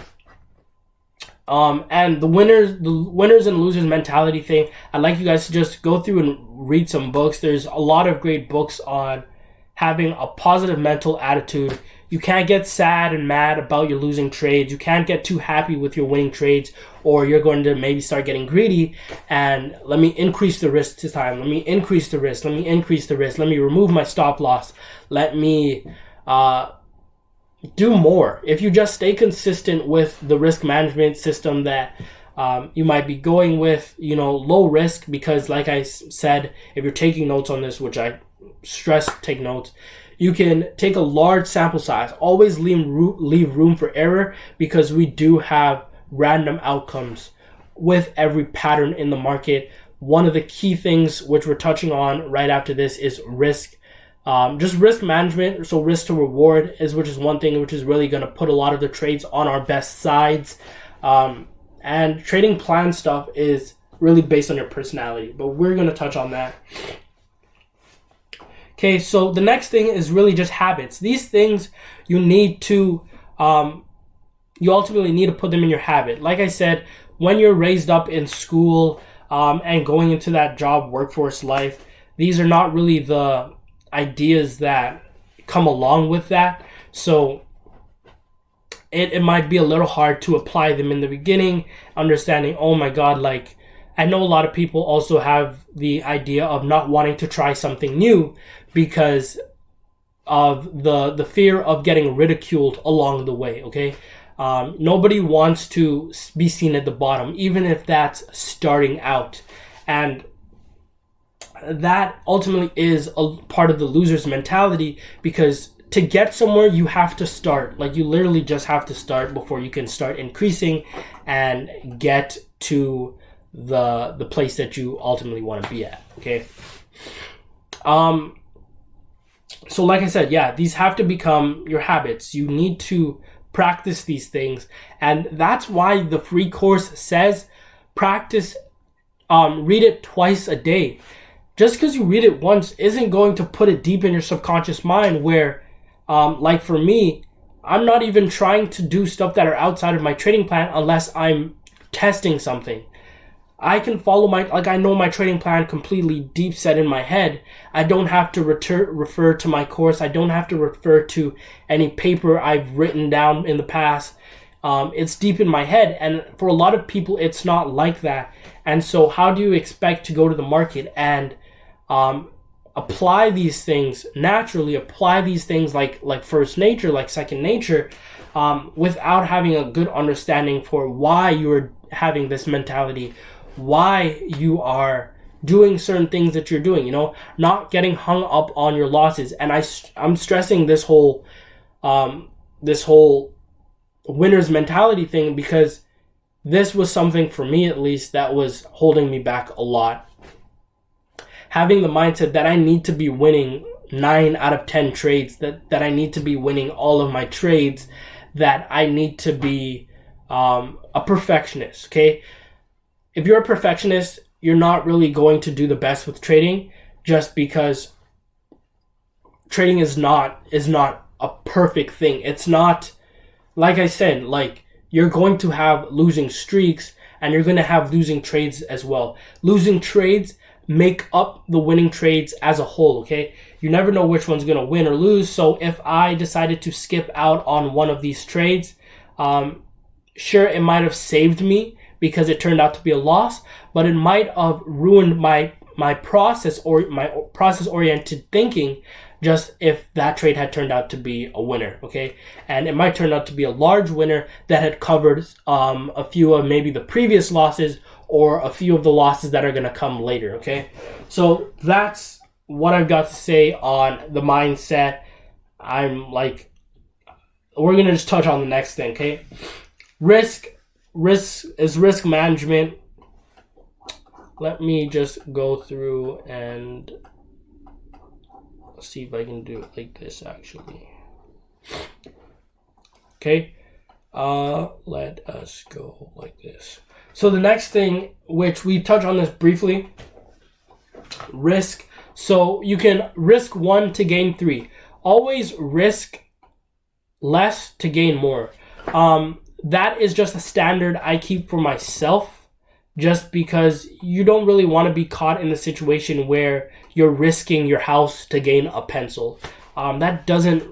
and the winners and losers mentality thing. I'd like you guys to just go through and read some books. There's a lot of great books on having a positive mental attitude. You can't get sad and mad about your losing trades. You can't get too happy with your winning trades, or you're going to maybe start getting greedy and let me increase the risk this time. Let me increase the risk. Let me increase the risk. Let me remove my stop loss. Let me do more. If you just stay consistent with the risk management system that you might be going with, low risk, because like I said, if you're taking notes on this, which I stress take notes, you can take a large sample size. Always leave room for error, because we do have random outcomes with every pattern in the market. One of the key things which we're touching on right after this is risk. Just risk management. So risk to reward which is one thing which is really going to put a lot of the trades on our best sides. And trading plan stuff is really based on your personality, but we're going to touch on that. Okay, so the next thing is really just habits. These things you need to, you ultimately need to put them in your habit. Like I said, when you're raised up in school and going into that job workforce life, these are not really the ideas that come along with that. So it might be a little hard to apply them in the beginning, understanding, oh my God, like, I know a lot of people also have the idea of not wanting to try something new because of the fear of getting ridiculed along the way, okay? Nobody wants to be seen at the bottom, even if that's starting out. And that ultimately is a part of the loser's mentality, because to get somewhere, you have to start. Like, you literally just have to start before you can start increasing and get to the place that you ultimately want to be at, okay? So like I said, yeah, these have to become your habits. You need to practice these things. And that's why the free course says practice, read it twice a day. Just because you read it once isn't going to put it deep in your subconscious mind where, like for me, I'm not even trying to do stuff that are outside of my trading plan unless I'm testing something. I can follow I know my trading plan completely deep set in my head. I don't have to refer to my course. I don't have to refer to any paper I've written down in the past. It's deep in my head. And for a lot of people, it's not like that. And so how do you expect to go to the market and apply these things naturally, apply these things like first nature, like second nature, without having a good understanding for why you're having this mentality, why you are doing certain things that you're doing, not getting hung up on your losses. And I'm stressing this whole winner's mentality thing, because this was something for me, at least, that was holding me back a lot. Having the mindset that I need to be winning 9 out of 10 trades, that I need to be winning all of my trades, that I need to be a perfectionist, okay? If you're a perfectionist, you're not really going to do the best with trading, just because trading is not a perfect thing. It's not, like I said, like, you're going to have losing streaks and you're going to have losing trades as well. Losing trades make up the winning trades as a whole, okay? You never know which one's going to win or lose. So if I decided to skip out on one of these trades, sure, it might have saved me because it turned out to be a loss, but it might have ruined my process or my process-oriented thinking just if that trade had turned out to be a winner, okay? And it might turn out to be a large winner that had covered a few of maybe the previous losses or a few of the losses that are going to come later, okay? So that's what I've got to say on the mindset. We're going to just touch on the next thing, okay? Risk is risk management. Let me just go through and see if I can do it like this, actually. Okay. Let us go like this. So the next thing, which we touch on this briefly, risk. So you can risk 1 to gain 3. Always risk less to gain more. That is just a standard I keep for myself, just because you don't really want to be caught in a situation where you're risking your house to gain a pencil. That doesn't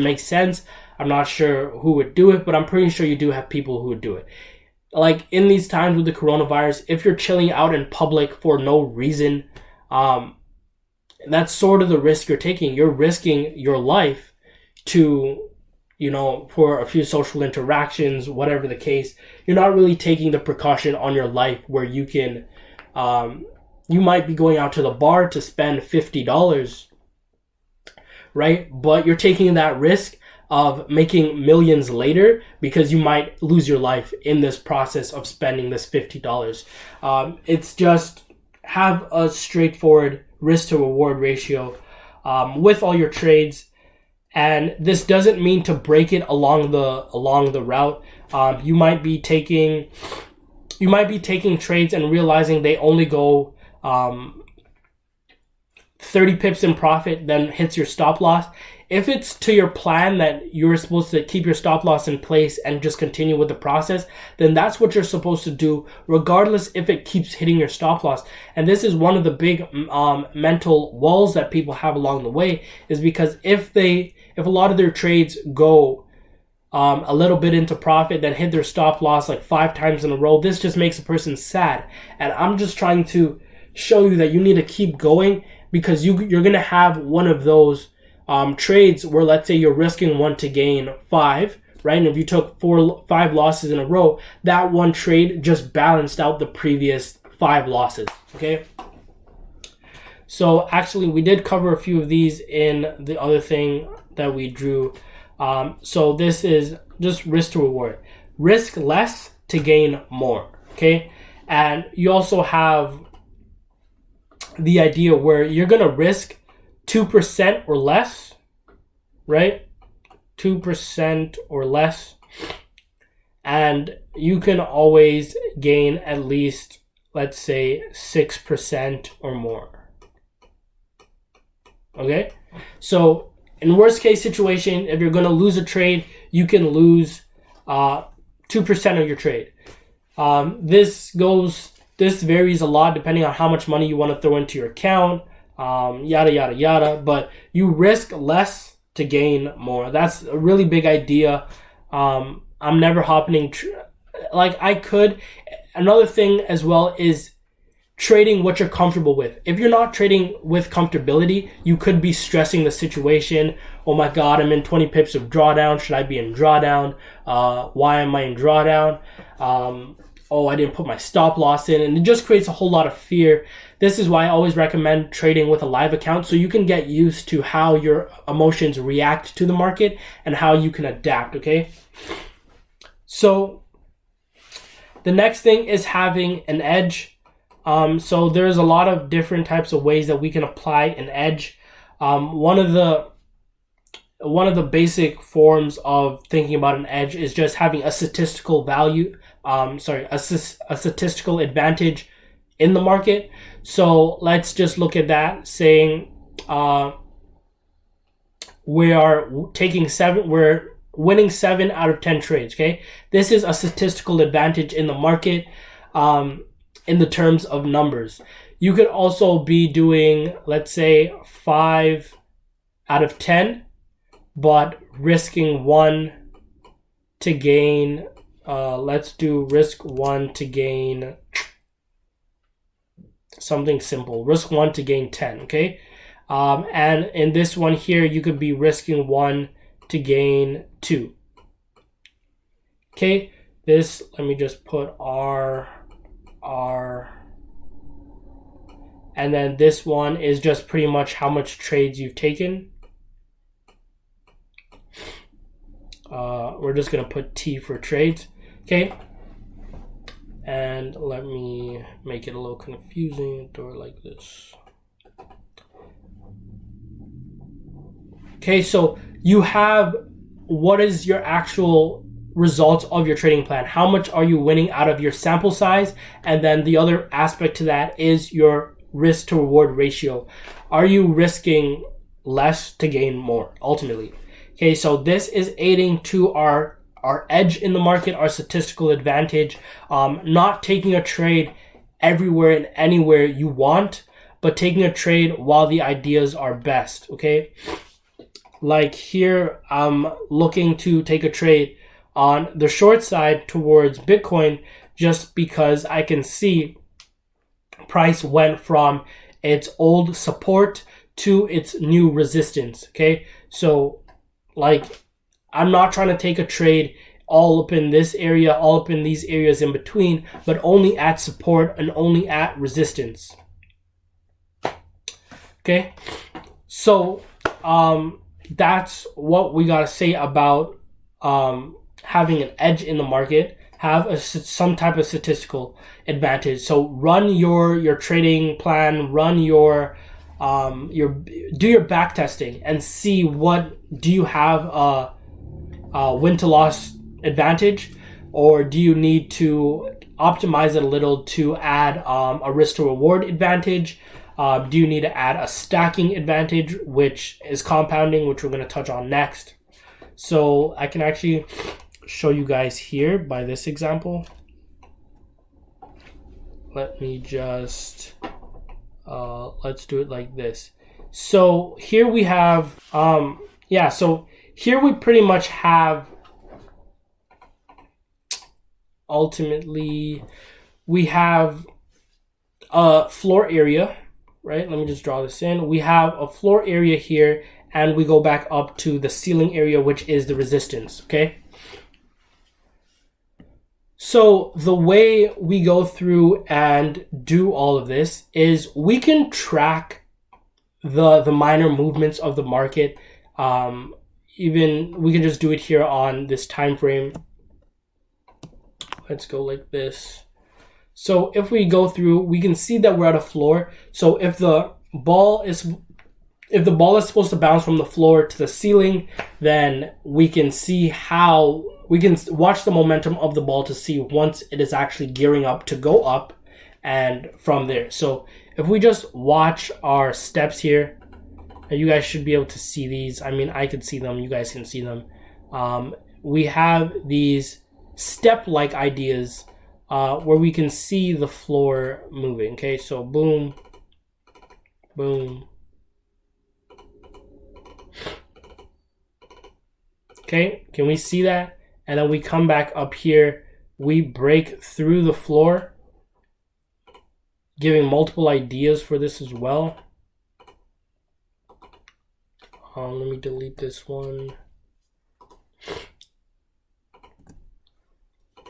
make sense. I'm not sure who would do it, but I'm pretty sure you do have people who would do it. Like, in these times with the coronavirus, if you're chilling out in public for no reason, that's sort of the risk you're taking. You're risking your life to, for a few social interactions, whatever the case. You're not really taking the precaution on your life where you can, you might be going out to the bar to spend $50, right? But you're taking that risk of making millions later because you might lose your life in this process of spending this $50. It's just have a straightforward risk to reward ratio with all your trades. And this doesn't mean to break it along the route. You might be taking trades and realizing they only go 30 pips in profit, then hits your stop loss. if it's to your plan that you're supposed to keep your stop loss in place and just continue with the process, then that's what you're supposed to do, regardless if it keeps hitting your stop loss. And this is one of the big mental walls that people have along the way, is because if a lot of their trades go a little bit into profit, then hit their stop loss like 5 times in a row, this just makes a person sad. And I'm just trying to show you that you need to keep going, because you're going to have one of those trades where, let's say, you're risking 1 to gain 5, right? And if you took 5 losses in a row, that one trade just balanced out the previous 5 losses, okay? So actually, we did cover a few of these in the other thing that we drew. So this is just risk to reward. Risk less to gain more, okay? And you also have the idea where you're going to risk 2% or less, right? 2% or less. And you can always gain at least, let's say, 6% or more. Okay? So in worst case situation, if you're going to lose a trade, you can lose 2% of your trade. This varies a lot depending on how much money you want to throw into your account, yada, yada, yada. But you risk less to gain more. That's a really big idea. I'm never hopping, like I could. Another thing as well is trading what you're comfortable with. If you're not trading with comfortability, you could be stressing the situation. Oh my God, I'm in 20 pips of drawdown. Should I be in drawdown? Why am I in drawdown? Oh, I didn't put my stop loss in. And it just creates a whole lot of fear. This is why I always recommend trading with a live account, so you can get used to how your emotions react to the market and how you can adapt, okay? So the next thing is having an edge. So there's a lot of different types of ways that we can apply an edge. One of the basic forms of thinking about an edge is just having a statistical value. A statistical advantage in the market. So let's just look at that, saying we're winning 7 out of 10 trades. Okay, this is a statistical advantage in the market. In the terms of numbers, you could also be doing, let's say, 5 out of 10, but risking 1 to gain. Let's do risk 1 to gain something simple. Risk 1 to gain 10, okay? And in this one here, you could be risking 1 to gain 2. Okay, this, let me just put R. And then this one is just pretty much how much trades you've taken. We're just going to put T for trades. Okay. And let me make it a little confusing. Do it like this. Okay, so you have what is your actual results of your trading plan. How much are you winning out of your sample size? And then the other aspect to that is your risk to reward ratio. Are you risking less to gain more ultimately? Okay, so this is aiding to our edge in the market, our statistical advantage, not taking a trade everywhere and anywhere you want, but taking a trade while the ideas are best, okay? Like here, I'm looking to take a trade on the short side towards Bitcoin just because I can see price went from its old support to its new resistance, okay? So, like, I'm not trying to take a trade all up in this area, all up in these areas in between, but only at support and only at resistance. Okay, so that's what we gotta say about having an edge in the market. Have some type of statistical advantage. So run your trading plan, run do your back testing and see what do you have a win to loss advantage, or do you need to optimize it a little to add a risk to reward advantage. Do you need to add a stacking advantage, which is compounding, which we're going to touch on next? So I can actually show you guys here by this example. Let me just, let's do it like this. So here we have, so here we pretty much have, ultimately, we have a floor area, right? Let me just draw this in. We have a floor area here, and we go back up to the ceiling area, which is the resistance, okay? So the way we go through and do all of this is we can track the minor movements of the market. Even we can just do it here on this time frame. Let's go like this. So if we go through, we can see that we're at a floor. So if the ball is supposed to bounce from the floor to the ceiling, then we can see how we can watch the momentum of the ball to see once it is actually gearing up to go up, and from there. So if we just watch our steps here, you guys should be able to see these. I mean, I could see them, you guys can see them. We have these step-like ideas where we can see the floor moving. Okay, so boom, boom. Okay, can we see that? And then we come back up here, we break through the floor, giving multiple ideas for this as well. Let me delete this one.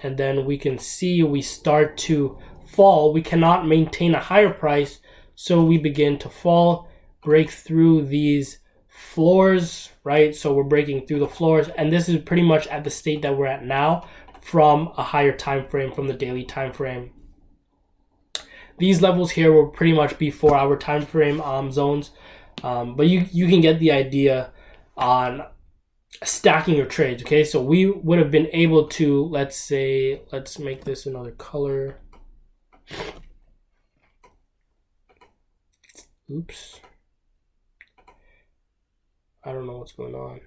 And then we can see we start to fall. We cannot maintain a higher price, so we begin to fall, break through these floors, right? So we're breaking through the floors, and this is pretty much at the state that we're at now from a higher time frame, from the daily time frame. These levels here will pretty much be 4-hour time frame zones, but you can get the idea on stacking your trades. Okay, so we would have been able to, let's make this another color. Oops, I don't know what's going on.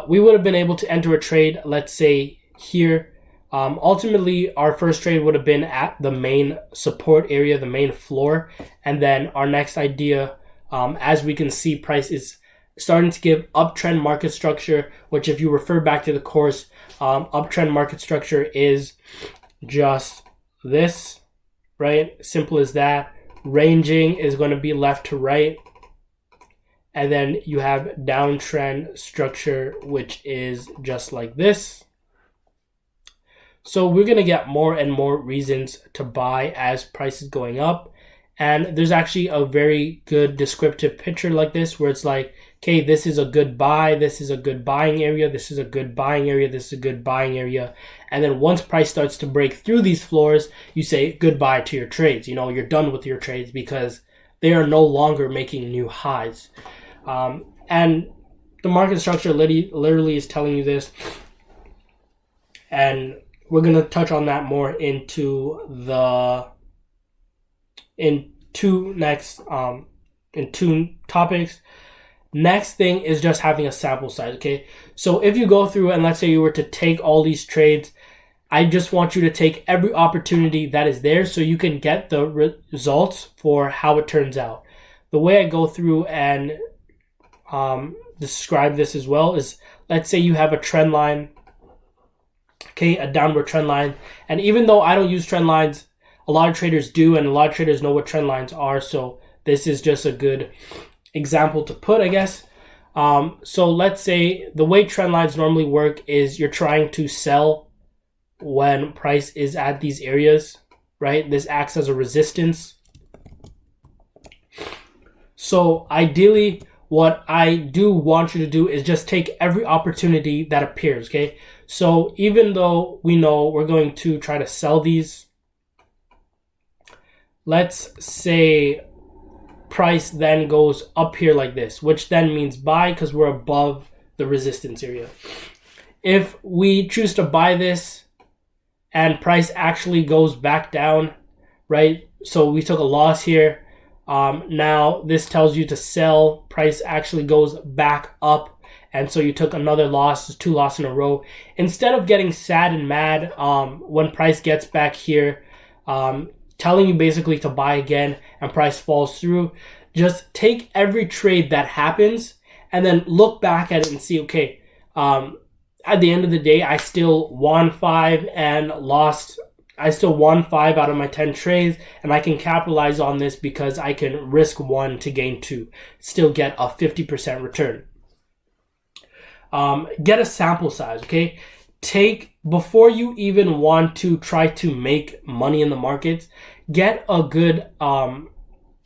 We would have been able to enter a trade, let's say here. Ultimately, our first trade would have been at the main support area, the main floor. And then our next idea, as we can see, price is starting to give uptrend market structure, which if you refer back to the course, uptrend market structure is just this, right? Simple as that. Ranging is going to be left to right. And then you have downtrend structure, which is just like this. So we're going to get more and more reasons to buy as price is going up. And there's actually a very good descriptive picture like this, where it's like, okay, this is a good buy, this is a good buying area, this is a good buying area, this is a good buying area. And then once price starts to break through these floors, you say goodbye to your trades. You know, you're done with your trades because they are no longer making new highs. And the market structure literally is telling you this. And we're going to touch on that more in two topics. Next thing is just having a sample size, okay? So if you go through and let's say you were to take all these trades, I just want you to take every opportunity that is there so you can get the results for how it turns out. The way I go through and describe this as well is, let's say you have a trend line, okay, a downward trend line. And even though I don't use trend lines, a lot of traders do, and a lot of traders know what trend lines are. So this is just a good example to put, I guess. So let's say the way trend lines normally work is you're trying to sell when price is at these areas, right? This acts as a resistance. So ideally, what I do want you to do is just take every opportunity that appears, okay? So even though we know we're going to try to sell these, let's say price then goes up here like this, which then means buy because we're above the resistance area. If we choose to buy this and price actually goes back down, right, So we took a loss here. Now this tells you to sell. Price actually goes back up, and so you took another loss, 2 losses in a row. Instead of getting sad and mad when price gets back here, telling you basically to buy again and price falls through, just take every trade that happens and then look back at it and see, okay, at the end of the day, I still won 5 and lost. I still won 5 out of my 10 trades, and I can capitalize on this because I can risk 1 to gain 2, still get a 50% return. Get a sample size, okay? Before you even want to try to make money in the markets, get a good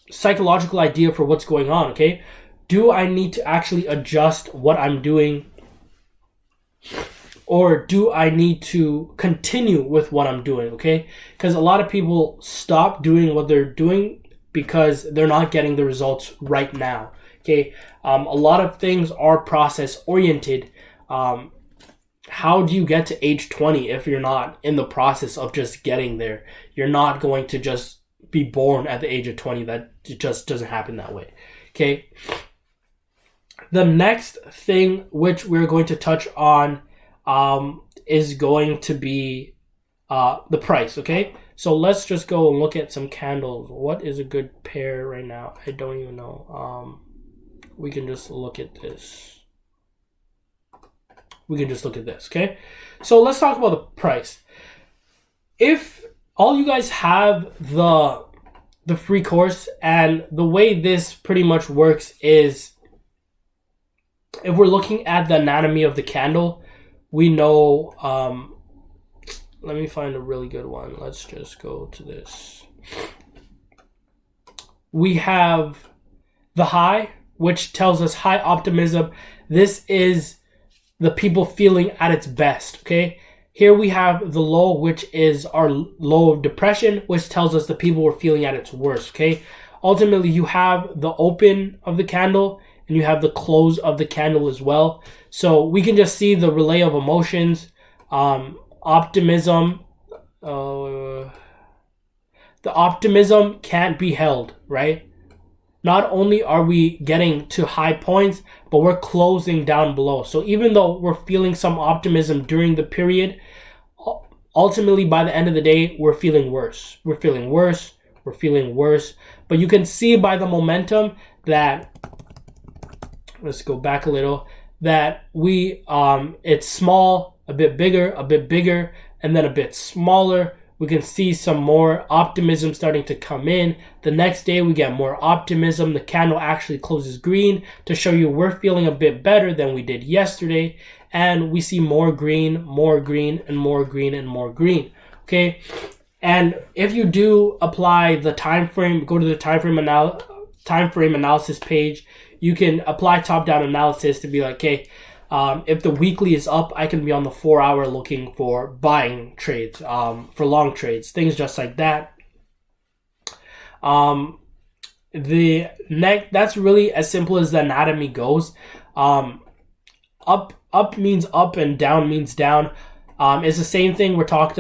psychological idea for what's going on, okay? Do I need to actually adjust what I'm doing, or do I need to continue with what I'm doing, okay? Because a lot of people stop doing what they're doing because they're not getting the results right now, okay? A lot of things are process oriented. How do you get to age 20 if you're not in the process of just getting there? You're not going to just be born at the age of 20. That it just doesn't happen that way, okay? The next thing which we're going to touch on is going to be the price, okay? So let's just go and look at some candles. What is a good pair right now? I don't even know. We can just look at this. Okay? So let's talk about the price. If all you guys have the free course, and the way this pretty much works is, if we're looking at the anatomy of the candle, we know, let me find a really good one. Let's just go to this. We have the high, which tells us high optimism. This is the people feeling at its best, okay? Here we have the low, which is our low of depression, which tells us the people were feeling at its worst, okay? Ultimately, you have the open of the candle, and you have the close of the candle as well. So we can just see the relay of emotions, optimism. The optimism can't be held, right? Not only are we getting to high points, but we're closing down below. So even though we're feeling some optimism during the period, ultimately by the end of the day, we're feeling worse. We're feeling worse. But you can see by the momentum that, let's go back a little, that it's small, a bit bigger, and then a bit smaller. We can see some more optimism starting to come in. The next day we get more optimism. The candle actually closes green to show you we're feeling a bit better than we did yesterday. And we see more green, and more green, and more green. Okay. And if you do apply the time frame, go to the time frame analysis page, you can apply top-down analysis to be like, okay, if the weekly is up, I can be on the 4-hour looking for buying trades, for long trades, things just like that. That's really as simple as the anatomy goes. Up means up and down means down. It's the same thing we're taught,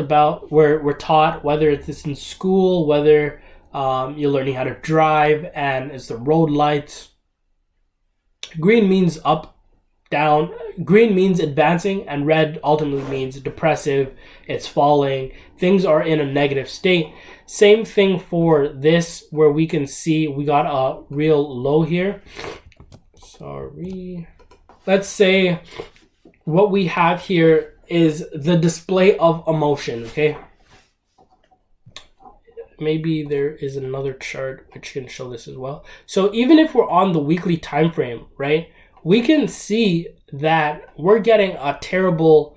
whether it's in school, whether you're learning how to drive, and it's the road lights. Green means up, down. Green means advancing, and red ultimately means depressive. It's falling. Things are in a negative state. Same thing for this, where we can see we got a real low here. Sorry. Let's say what we have here is the display of emotion, okay? Maybe there is another chart which can show this as well. So even if we're on the weekly time frame, right, we can see that we're getting a terrible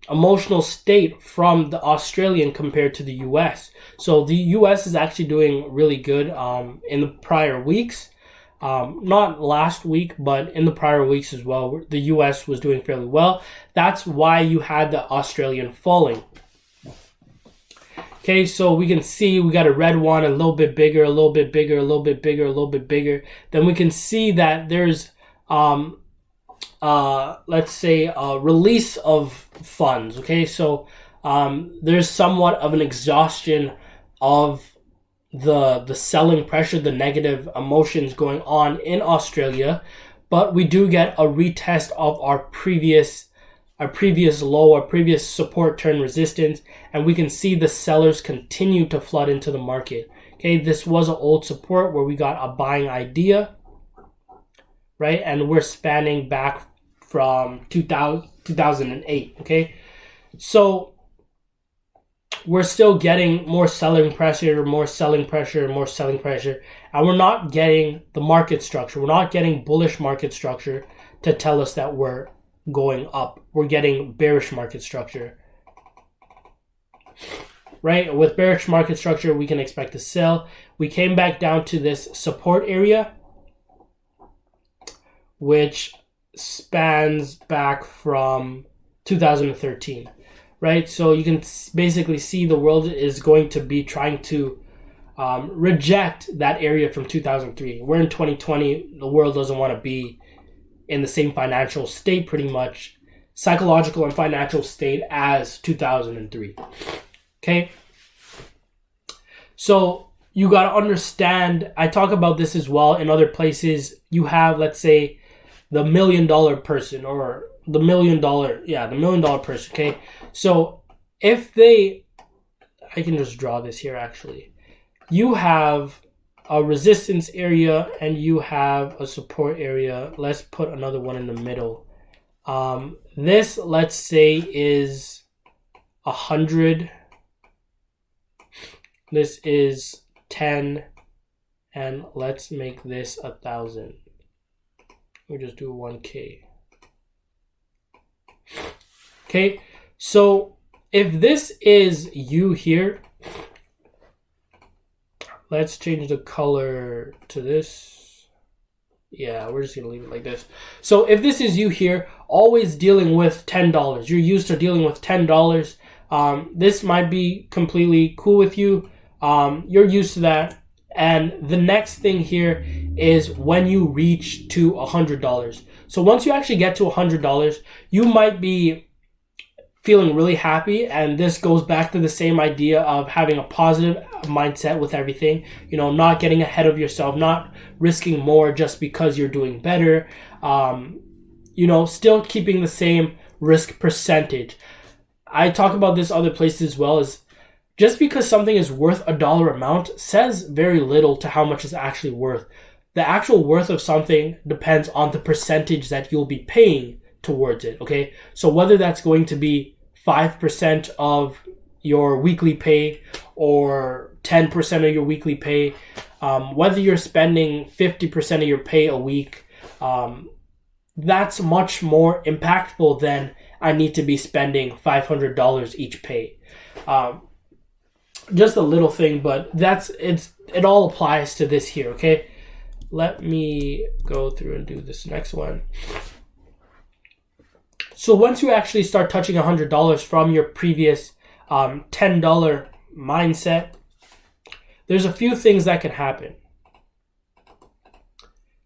emotional state from the Australian compared to the US. So the US is actually doing really good in the prior weeks. Not last week, but in the prior weeks as well. The US was doing fairly well. That's why you had the Australian falling. Okay, so we can see we got a red one, a little bit bigger, a little bit bigger, a little bit bigger, a little bit bigger. Then we can see that there's, let's say, a release of funds. Okay, so there's somewhat of an exhaustion of the selling pressure, the negative emotions going on in Australia, but we do get a retest of our previous low, our previous support turn resistance, and we can see the sellers continue to flood into the market. Okay, this was an old support where we got a buying idea, right? And we're spanning back from 2008, okay? So we're still getting more selling pressure, and we're not getting the market structure. We're not getting bullish market structure to tell us that we're going up. We're getting bearish market structure, right? With bearish market structure, we can expect to sell. We came back down to this support area, which spans back from 2013. Right, so you can basically see the world is going to be trying to reject that area from 2003. We're in 2020. The world doesn't want to be in the same financial state, pretty much psychological and financial state as 2003. Okay, so you got to understand. I talk about this as well in other places. You have, let's say, the $1 million person, or the $1 million person. Okay. So if I can just draw this here actually. You have a resistance area and you have a support area. Let's put another one in the middle. This, let's say, is 100. This is 10. And let's make this 1,000. We'll just do 1K. Okay. So if this is you here, let's change the color to this. Yeah, we're just going to leave it like this. So if this is you here, always dealing with $10. You're used to dealing with $10. This might be completely cool with you. You're used to that. And the next thing here is when you reach to $100. So once you actually get to $100, you might be feeling really happy, and this goes back to the same idea of having a positive mindset with everything, not getting ahead of yourself, not risking more just because you're doing better, still keeping the same risk percentage. I talk about this other places as well, as just because something is worth $1 amount says very little to how much it's actually worth. The actual worth of something depends on the percentage that you'll be paying towards it, okay? So whether that's going to be 5% of your weekly pay or 10% of your weekly pay, whether you're spending 50% of your pay a week, that's much more impactful than I need to be spending $500 each pay. Just a little thing, but it all applies to this here, okay? Let me go through and do this next one. So once you actually start touching $100 from your previous $10 mindset, there's a few things that can happen.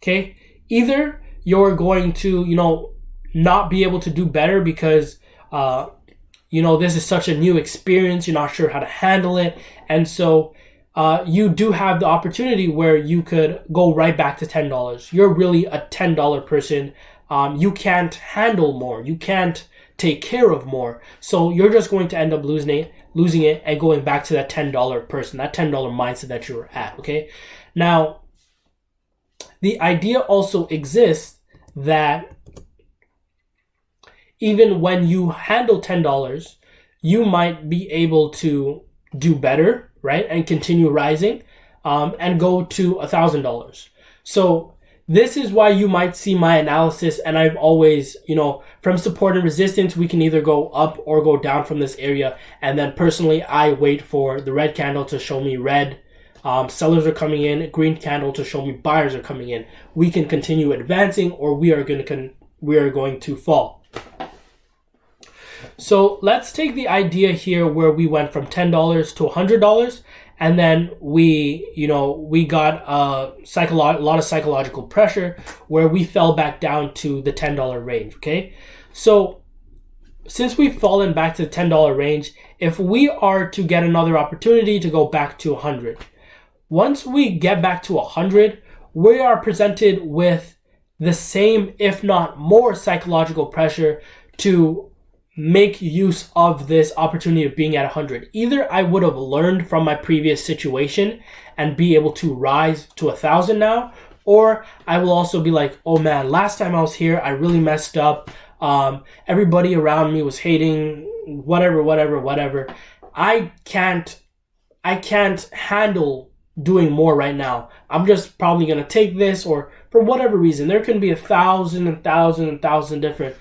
Okay? Either you're going to, not be able to do better because, this is such a new experience. You're not sure how to handle it. And so you do have the opportunity where you could go right back to $10. You're really a $10 person. You can't handle more. You can't take care of more. So you're just going to end up losing it and going back to that $10 person, that $10 mindset that you were at, okay? Now, the idea also exists that even when you handle $10, you might be able to do better, right? And continue rising and go to $1,000. So this is why you might see my analysis, and I've always, from support and resistance, we can either go up or go down from this area. And then personally, I wait for the red candle to show me red. Sellers are coming in, green candle to show me buyers are coming in. We can continue advancing, or we are going to fall. So let's take the idea here where we went from $10 to $100. And then we got a lot of psychological pressure where we fell back down to the $10 range, okay? So since we've fallen back to the $10 range, if we are to get another opportunity to go back to 100, Once we get back to 100, we are presented with the same, if not more, psychological pressure to make use of this opportunity of being at 100. Either I would have learned from my previous situation and be able to rise to 1,000 now, or I will also be like, oh man, last time I was here, I really messed up. Everybody around me was hating, whatever. I can't handle doing more right now. I'm just probably gonna take this, or for whatever reason, there can be 1,000 different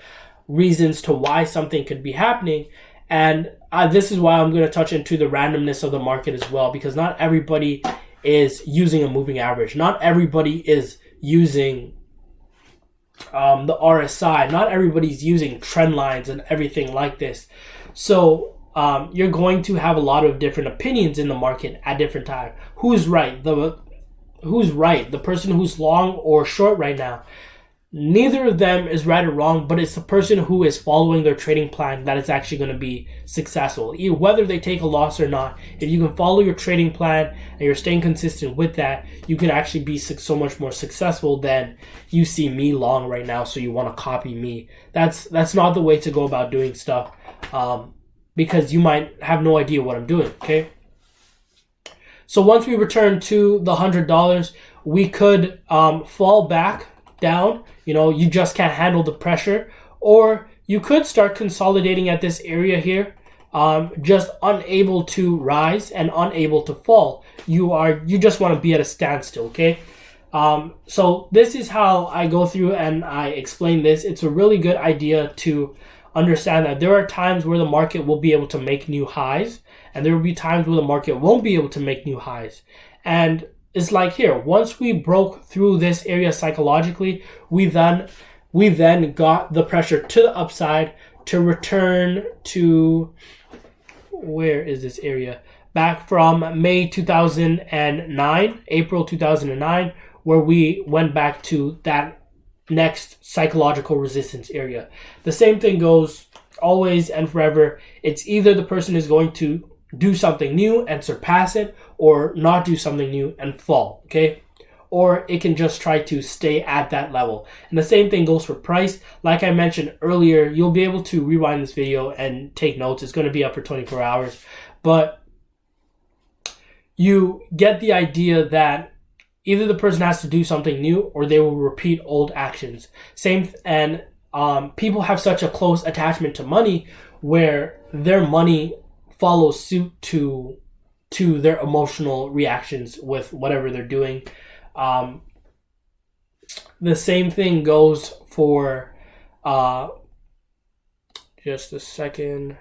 reasons to why something could be happening. And this is why I'm going to touch into the randomness of the market as well, because not everybody is using a moving average. Not everybody is using the RSI. Not everybody's using trend lines and everything like this. So you're going to have a lot of different opinions in the market at different times. Who's right? The person who's long or short right now. Neither of them is right or wrong, but it's the person who is following their trading plan that is actually going to be successful. Whether they take a loss or not, if you can follow your trading plan and you're staying consistent with that, you can actually be so much more successful than you see me long right now, so you want to copy me. That's not the way to go about doing stuff, because you might have no idea what I'm doing, okay? So once we return to the $100, we could fall back down. You just can't handle the pressure, or you could start consolidating at this area here, just unable to rise and unable to fall. You just want to be at a standstill, okay? So this is how I go through and I explain this. It's a really good idea to understand that there are times where the market will be able to make new highs, and there will be times where the market won't be able to make new highs. And it's like here, once we broke through this area psychologically, we then got the pressure to the upside to return to, where is this area? Back from May 2009, April 2009, where we went back to that next psychological resistance area. The same thing goes always and forever. It's either the person is going to do something new and surpass it, or not do something new and fall, okay? Or it can just try to stay at that level. And the same thing goes for price. Like I mentioned earlier, you'll be able to rewind this video and take notes. It's going to be up for 24 hours. But you get the idea that either the person has to do something new, or they will repeat old actions. And people have such a close attachment to money, where their money follows suit to their emotional reactions with whatever they're doing. The same thing goes for, just a second.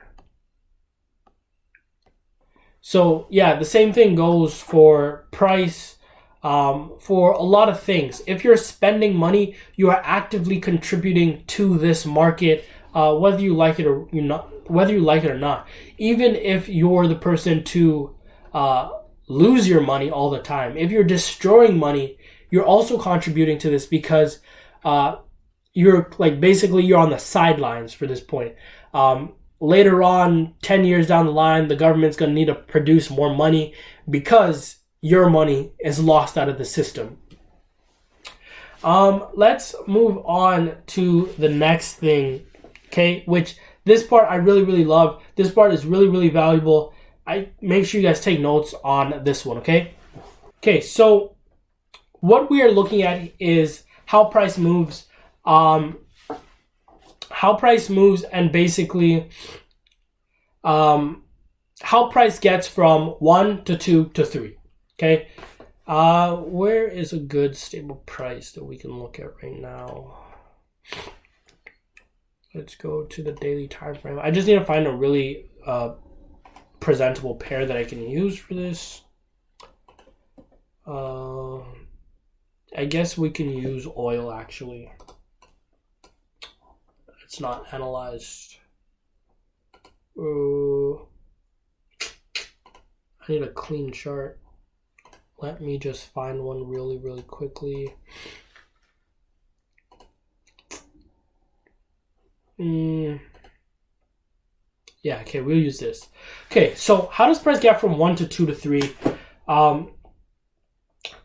So yeah, the same thing goes for price, for a lot of things. If you're spending money, you are actively contributing to this market, whether you like it or not. Even if you're the person to lose your money all the time, if you're destroying money, you're also contributing to this, because you're on the sidelines for this point. Later on, 10 years down the line, the government's going to need to produce more money because your money is lost out of the system. Let's move on to the next thing, okay? Which this part I really, really love. This part is really, really valuable. I make sure you guys take notes on this one, okay? Okay, so what we are looking at is how price moves. And basically how price gets from 1 to 2 to 3. Okay, where is a good stable price that we can look at right now? Let's go to the daily time frame. I just need to find a really presentable pair that I can use for this. I guess we can use oil, actually. It's not analyzed. I need a clean chart. Let me just find one really, really quickly. Yeah, okay, we'll use this. Okay, so how does price get from 1 to 2 to 3?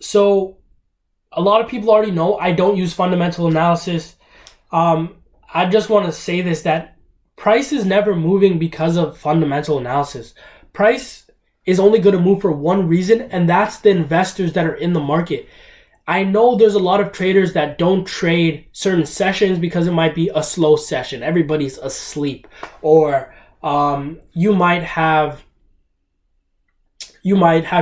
So a lot of people already know I don't use fundamental analysis. I just want to say this, that price is never moving because of fundamental analysis. Price is only going to move for one reason, and that's the investors that are in the market. I know there's a lot of traders that don't trade certain sessions because it might be a slow session. Everybody's asleep. Or you might have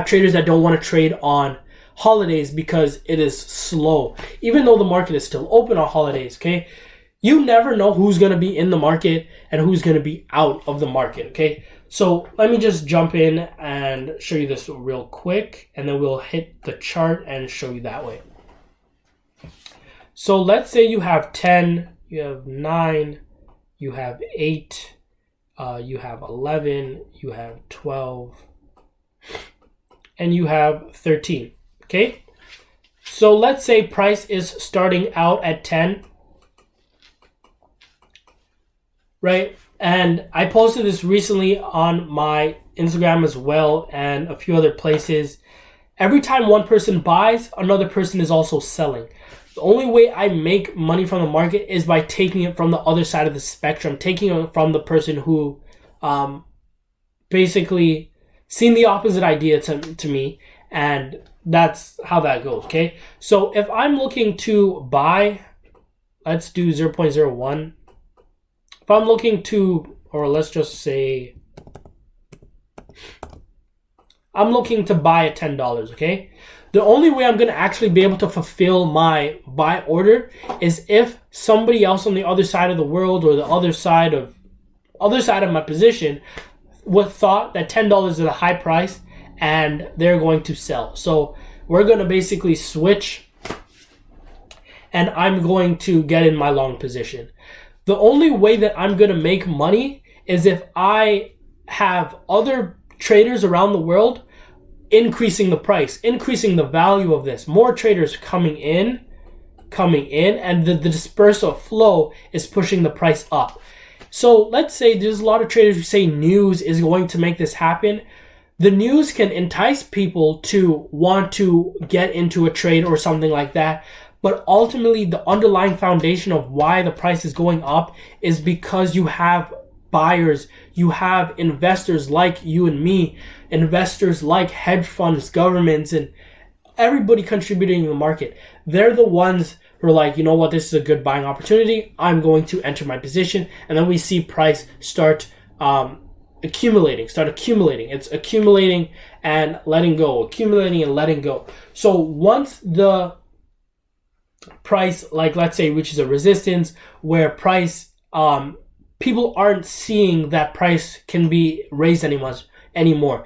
traders that don't want to trade on holidays because it is slow, even though the market is still open on holidays. Okay, you never know who's going to be in the market and who's going to be out of the market. Okay, so let me just jump in and show you this real quick, and then we'll hit the chart and show you that way. So let's say you have 10, you have 9, you have 8, you have 11, you have 12, and you have 13. Okay, so let's say price is starting out at 10, right? And I posted this recently on my Instagram as well and a few other places. Every time one person buys, another person is also selling. The only way I make money from the market is by taking it from the other side of the spectrum, taking it from the person who basically seen the opposite idea to me, and that's how that goes. Okay, so if I'm looking to buy, let's do 0.01. If I'm looking to, or let's just say I'm looking to buy at $10, okay? The only way I'm going to actually be able to fulfill my buy order is if somebody else on the other side of the world, or the other side of my position, would thought that $10 is a high price and they're going to sell. So we're going to basically switch, and I'm going to get in my long position. The only way that I'm going to make money is if I have other traders around the world increasing the price, increasing the value of this. More traders coming in, and the dispersal flow is pushing the price up. So let's say there's a lot of traders who say news is going to make this happen. The news can entice people to want to get into a trade or something like that. But ultimately, the underlying foundation of why the price is going up is because you have buyers, you have investors like you and me, investors like hedge funds, governments, and everybody contributing to the market. They're the ones who are like, you know what, this is a good buying opportunity. I'm going to enter my position. And then we see price start accumulating. It's accumulating and letting go, accumulating and letting go. So once the price, like let's say, reaches a resistance where price, people aren't seeing that price can be raised anymore.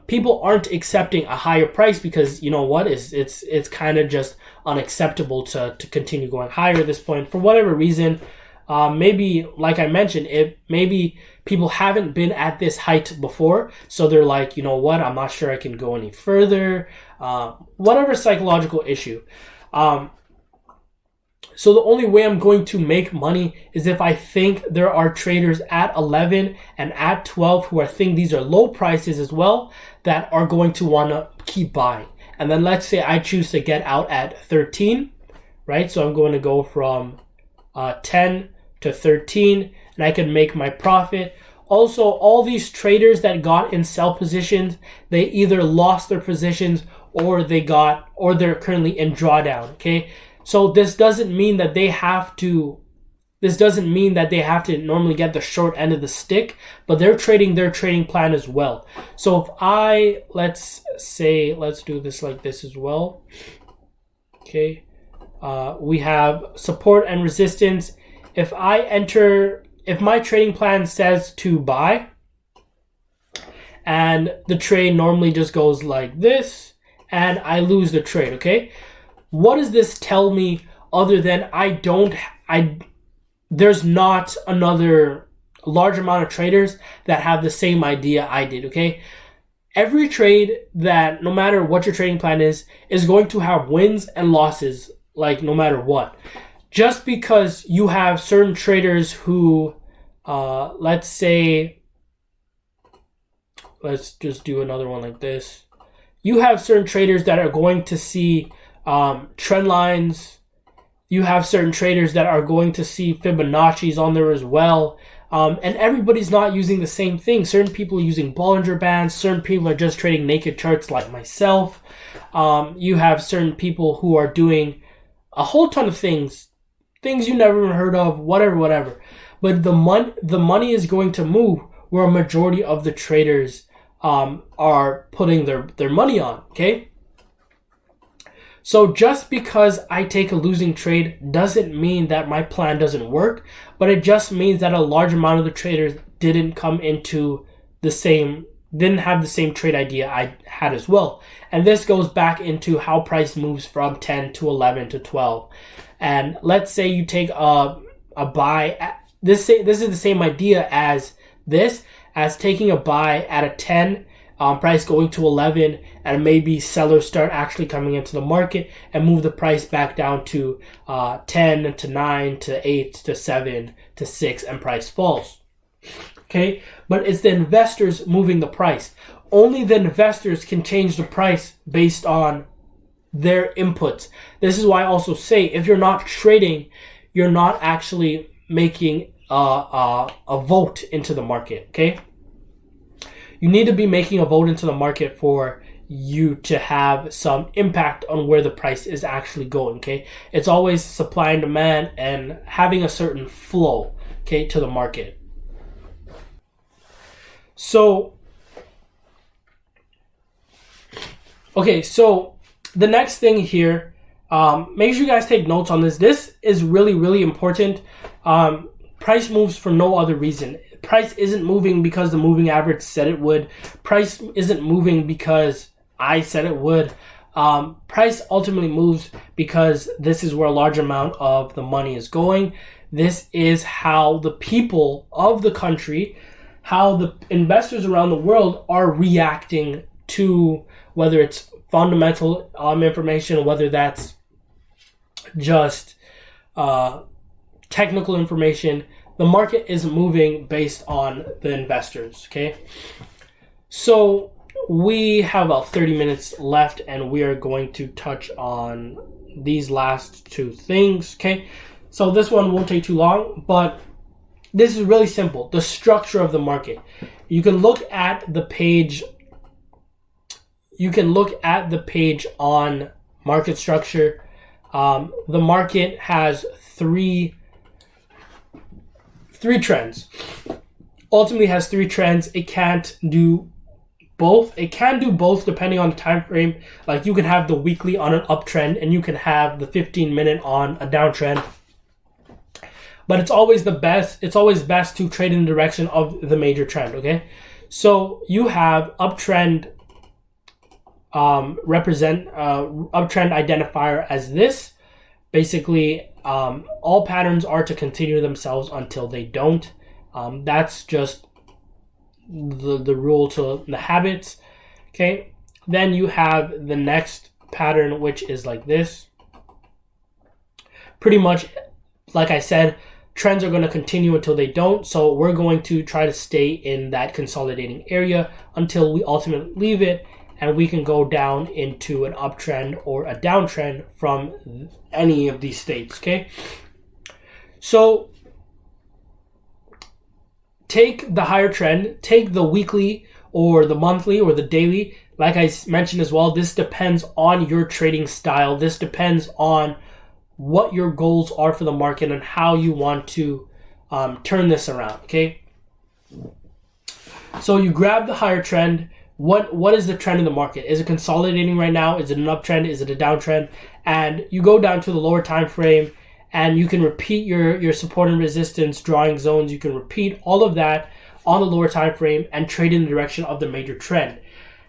People aren't accepting a higher price because, you know what, it's kind of just unacceptable to continue going higher at this point for whatever reason. Maybe, like I mentioned, maybe people haven't been at this height before, so they're like, you know what, I'm not sure I can go any further. Whatever psychological issue. So the only way I'm going to make money is if I think there are traders at 11 and at 12 who think these are low prices as well that are going to want to keep buying. And then let's say I choose to get out at 13, right? So I'm going to go from 10 to 13 and I can make my profit. Also, all these traders that got in sell positions, they either lost their positions or they're currently in drawdown, okay? So this doesn't mean that they have to normally get the short end of the stick, but they're trading their trading plan as well. So if let's do this like this as well. Okay. We have support and resistance. If my trading plan says to buy, and the trade normally just goes like this, and I lose the trade, okay? What does this tell me other than there's not another large amount of traders that have the same idea I did, okay? Every trade, that no matter what your trading plan is going to have wins and losses, like no matter what. Just because you have certain traders who, let's just do another one like this. you have certain traders that are going to see trend lines. You have certain traders that are going to see Fibonacci's on there as well. And everybody's not using the same thing. Certain people are using Bollinger Bands. Certain people are just trading naked charts like myself. You have certain people who are doing a whole ton of things you never even heard of, whatever. But the money is going to move where a majority of the traders are putting their money on, okay? So just because I take a losing trade doesn't mean that my plan doesn't work, but it just means that a large amount of the traders didn't have the same trade idea I had as well. And this goes back into how price moves from 10 to 11 to 12. And let's say you take a buy. This is the same idea as taking a buy at a 10, price going to 11, and maybe sellers start actually coming into the market and move the price back down to 10 to 9 to 8 to 7 to 6, and price falls. Okay, but it's the investors moving the price. Only the investors can change the price based on their inputs. This is why I also say, if you're not trading, you're not actually making a vote into the market, okay? You need to be making a vote into the market for you to have some impact on where the price is actually going, okay? It's always supply and demand and having a certain flow, okay, to the market. So the next thing here, make sure you guys take notes on this. This is really, really important. Price moves for no other reason. Price isn't moving because the moving average said it would. Price isn't moving because I said it would. Price ultimately moves because this is where a large amount of the money is going. This is how the people of the country, how the investors around the world are reacting to, whether it's fundamental information, whether that's just technical information. The market is moving based on the investors, okay? So we have about 30 minutes left, and we are going to touch on these last two things, okay? So this one won't take too long, but this is really simple. The structure of the market. You can look at the page. You can look at the page on market structure. The market has three trends. Ultimately has three trends. It can't do both. It can do both depending on the time frame. Like you can have the weekly on an uptrend and you can have the 15-minute on a downtrend. But it's always best to trade in the direction of the major trend, okay? So you have uptrend uptrend identifier as this. Basically, all patterns are to continue themselves until they don't. That's just the rule to the habits. Okay. Then you have the next pattern, which is like this. Pretty much, like I said, trends are going to continue until they don't. So we're going to try to stay in that consolidating area until we ultimately leave it, and we can go down into an uptrend or a downtrend from any of these states, okay? So take the higher trend, take the weekly or the monthly or the daily. Like I mentioned as well, this depends on your trading style. This depends on what your goals are for the market and how you want to turn this around, okay? So you grab the higher trend. What is the trend in the market? Is it consolidating right now? Is it an uptrend? Is it a downtrend? And you go down to the lower time frame and you can repeat your support and resistance drawing zones. You can repeat all of that on the lower time frame and trade in the direction of the major trend.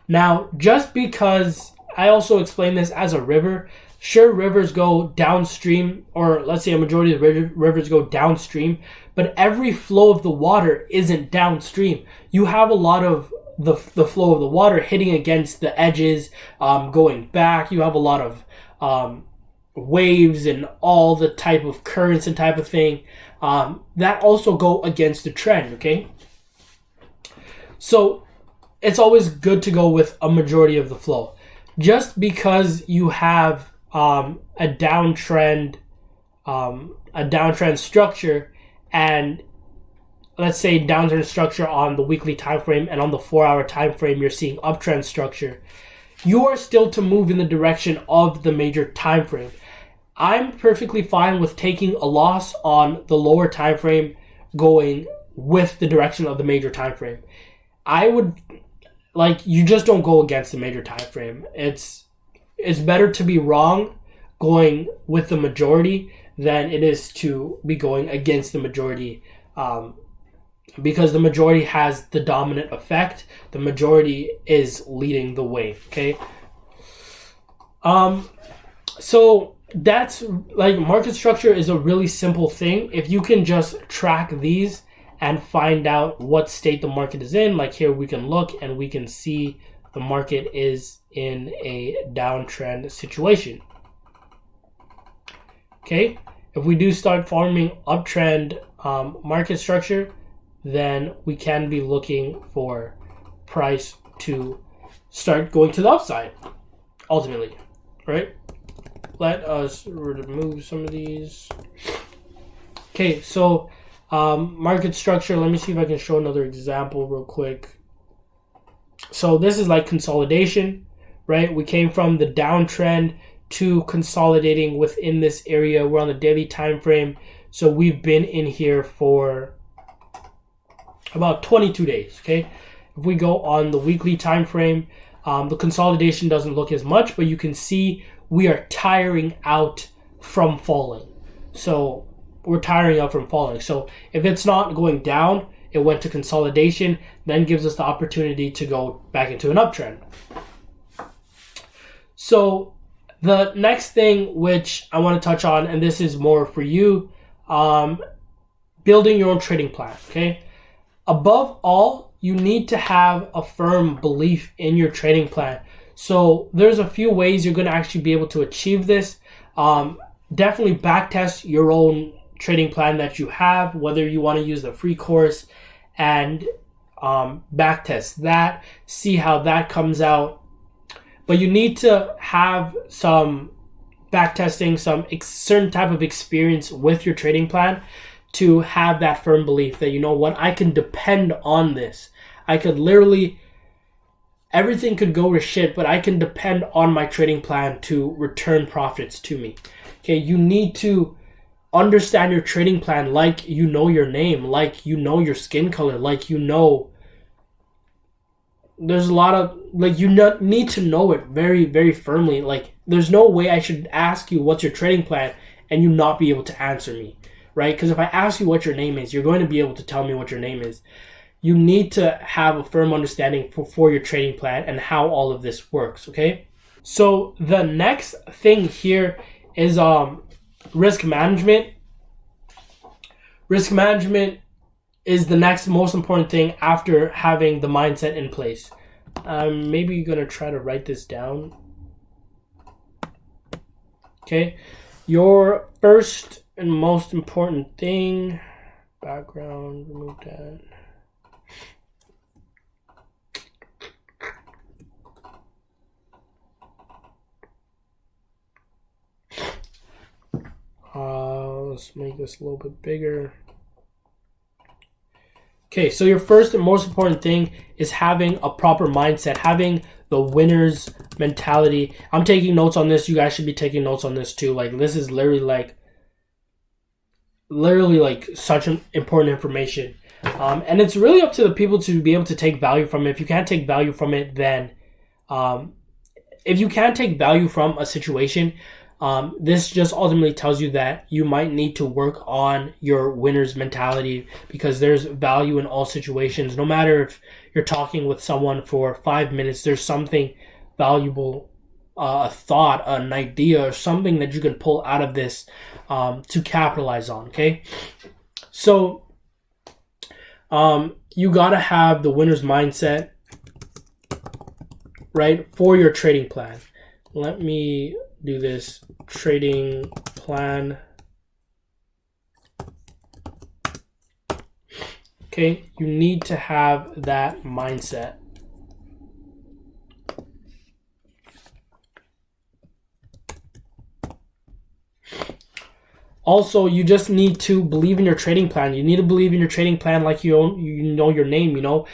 Now, just because I also explain this as a river, sure, rivers go downstream, or let's say a majority of the rivers go downstream, but every flow of the water isn't downstream. You have a lot of the flow of the water hitting against the edges, going back. You have a lot of waves and all the type of currents and type of thing that also go against the trend, okay? So it's always good to go with a majority of the flow. just because you have a downtrend structure, and let's say downtrend structure on the weekly time frame, and on the 4-hour time frame you're seeing uptrend structure, you are still to move in the direction of the major time frame. I'm perfectly fine with taking a loss on the lower time frame going with the direction of the major time frame. I would, like, you just don't go against the major time frame. It's better to be wrong going with the majority than it is to be going against the majority, because the majority has the dominant effect. The majority is leading the way. Okay. So that's, like, market structure is a really simple thing. If you can just track these and find out what state the market is in, like here we can look and we can see the market is in a downtrend situation. Okay, if we do start forming uptrend market structure, then we can be looking for price to start going to the upside ultimately, right? Let us remove some of these. Okay, so market structure, let me see if I can show another example real quick. So this is like consolidation, right? We came from the downtrend to consolidating within this area. We're on the daily time frame, so we've been in here for about 22 days. Okay, if we go on the weekly time frame, the consolidation doesn't look as much, but you can see we are tiring out from falling. So we're tiring out from falling. So if it's not going down, it went to consolidation, then gives us the opportunity to go back into an uptrend. So the next thing which I want to touch on, and this is more for you, building your own trading plan. Okay, above all, you need to have a firm belief in your trading plan. So there's a few ways you're going to actually be able to achieve this. Definitely backtest your own trading plan that you have, whether you want to use the free course, and backtest that, see how that comes out. But you need to have some backtesting, some certain type of experience with your trading plan to have that firm belief that, you know what, I can depend on this. I could literally, everything could go to shit, but I can depend on my trading plan to return profits to me. Okay, you need to understand your trading plan like you know your name, like you know your skin color, like you know. There's a lot of, like, you need to know it very, very firmly. Like, there's no way I should ask you what's your trading plan and you not be able to answer me, right? Because if I ask you what your name is, you're going to be able to tell me what your name is. You need to have a firm understanding for your trading plan and how all of this works, okay? So the next thing here is risk management. Risk management is the next most important thing after having the mindset in place. Maybe you're going to try to write this down. Okay. Your first and most important thing, background, remove that. Let's make this a little bit bigger. Okay, so your first and most important thing is having a proper mindset, having the winner's mentality. I'm taking notes on this. You guys should be taking notes on this too. Like, this is literally such an important information. And it's really up to the people to be able to take value from it. If you can't take value from it, then if you can't take value from a situation, this just ultimately tells you that you might need to work on your winner's mentality, because there's value in all situations. No matter if you're talking with someone for 5 minutes, there's something valuable, a thought, an idea, or something that you can pull out of this to capitalize on, okay? So you got to have the winner's mindset, right, for your trading plan. Let me do this trading plan. Okay, you need to have that mindset. Also, you just need to believe in your trading plan. You need to believe in your trading plan like you know your name, you know.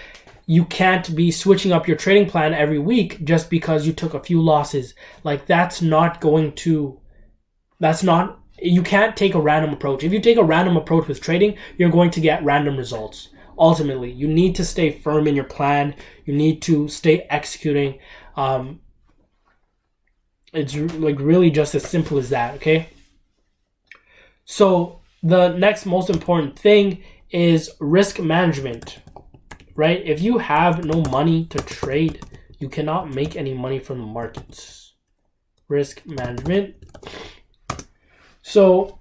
You can't be switching up your trading plan every week just because you took a few losses. Like, you can't take a random approach. If you take a random approach with trading, you're going to get random results. Ultimately, you need to stay firm in your plan. You need to stay executing. It's like really just as simple as that, okay? So the next most important thing is risk management, right? If you have no money to trade, you cannot make any money from the markets. Risk management. So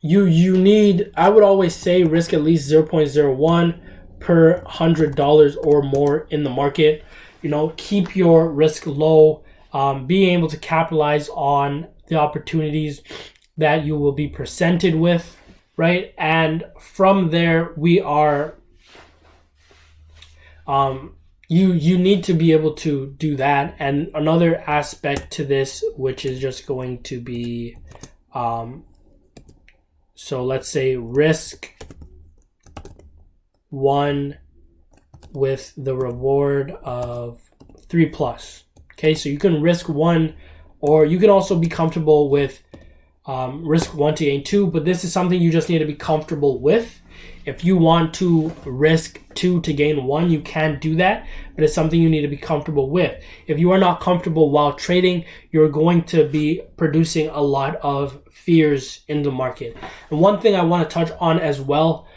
you need, I would always say, risk at least 0.01 per $100 or more in the market. You know, keep your risk low, being able to capitalize on the opportunities that you will be presented with, right? And from there, we are, you need to be able to do that. And another aspect to this, which is just going to be, so let's say risk 1 with the reward of 3+. Okay, so you can risk 1, or you can also be comfortable with risk 1 to gain 2, but this is something you just need to be comfortable with. If you want to risk 2 to gain 1, you can do that, but it's something you need to be comfortable with. If you are not comfortable while trading, you're going to be producing a lot of fears in the market. And one thing I want to touch on as well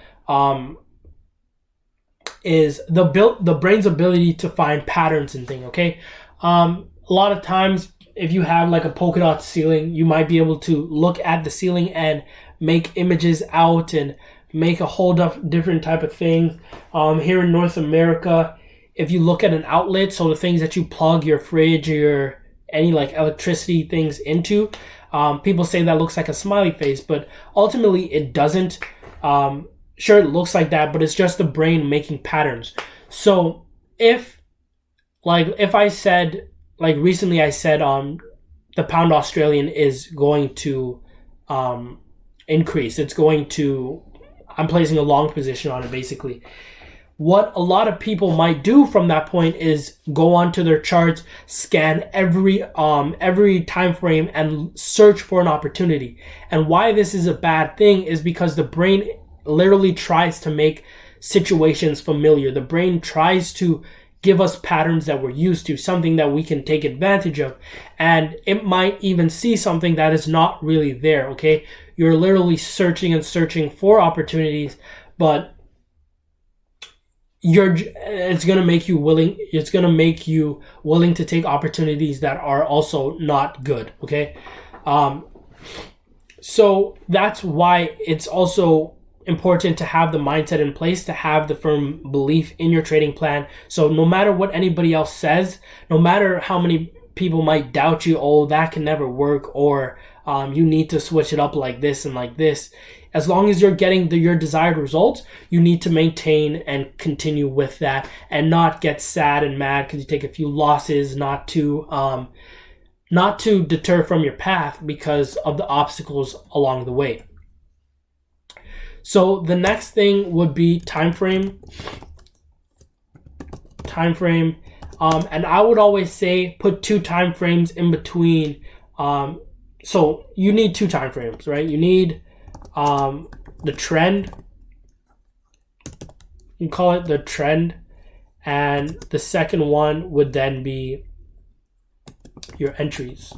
is the brain's ability to find patterns and things, okay? A lot of times, if you have like a polka dot ceiling, you might be able to look at the ceiling and make images out and make a whole different type of thing. Here in North America, if you look at an outlet, so the things that you plug your fridge or any like electricity things into, people say that looks like a smiley face, but ultimately it doesn't. Sure, it looks like that, but it's just the brain making patterns. So if I said, like recently I said, the pound Australian is going to increase. It's going to, I'm placing a long position on it basically. What a lot of people might do from that point is go onto their charts, scan every time frame and search for an opportunity. And why this is a bad thing is because the brain literally tries to make situations familiar. The brain tries to give us patterns that we're used to, something that we can take advantage of. And it might even see something that is not really there, okay? You're literally searching and searching for opportunities, but it's going to make you willing to take opportunities that are also not good, okay? So that's why it's also important to have the mindset in place, to have the firm belief in your trading plan. So no matter what anybody else says, no matter how many people might doubt you, oh, that can never work, or you need to switch it up like this and like this, as long as you're getting your desired results, you need to maintain and continue with that and not get sad and mad because you take a few losses, not to deter from your path because of the obstacles along the way. So the next thing would be time frame. And I would always say put 2 time frames in between. So you need 2 time frames, right? You need the trend. You call it the trend. And the second one would then be your entries.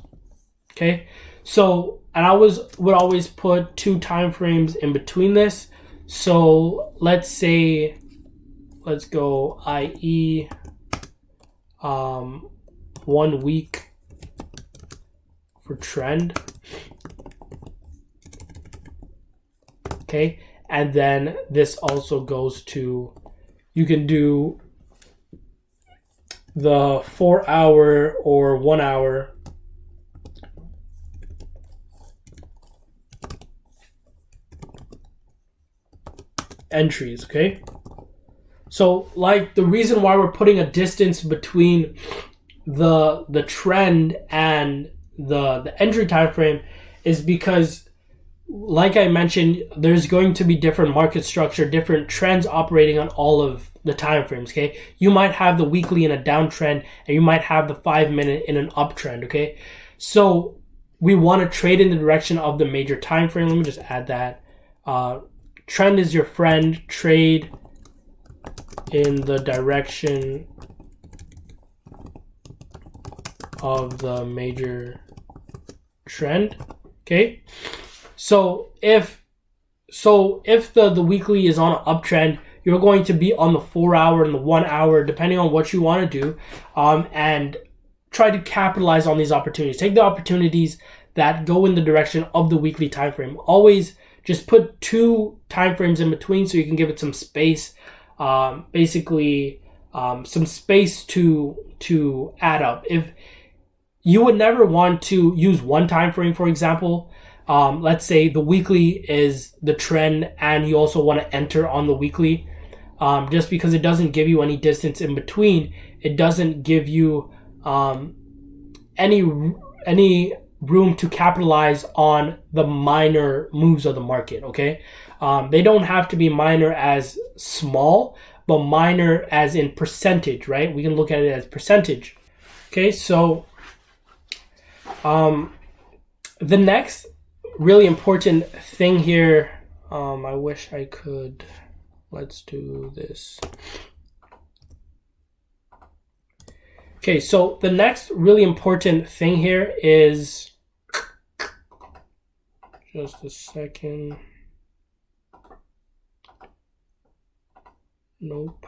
Okay? So, and I would always put 2 time frames in between this. So let's go IE 1 week for trend. Okay, and then this also goes to, you can do the 4 hour or 1 hour entries, okay? So like the reason why we're putting a distance between the trend and the entry time frame is because, like I mentioned, there's going to be different market structure, different trends operating on all of the time frames. Okay, you might have the weekly in a downtrend, and you might have the 5-minute in an uptrend. Okay, so we want to trade in the direction of the major time frame. Let me just add that. Trend is your friend. Trade in the direction of the major trend. Okay, so if the weekly is on an uptrend, you're going to be on the 4-hour and the 1-hour, depending on what you want to do, and try to capitalize on these opportunities. Take the opportunities that go in the direction of the weekly time frame. Always just put 2 time frames in between so you can give it some space, some space to add up. If you would never want to use one time frame, for example, let's say the weekly is the trend and you also want to enter on the weekly, just because it doesn't give you any distance in between, it doesn't give you any room to capitalize on the minor moves of the market. Okay, they don't have to be minor as small, but minor as in percentage, right? We can look at it as percentage. Okay, so the next really important thing here, I wish I could, let's do this. Okay, so the next really important thing here is, just a second. Nope.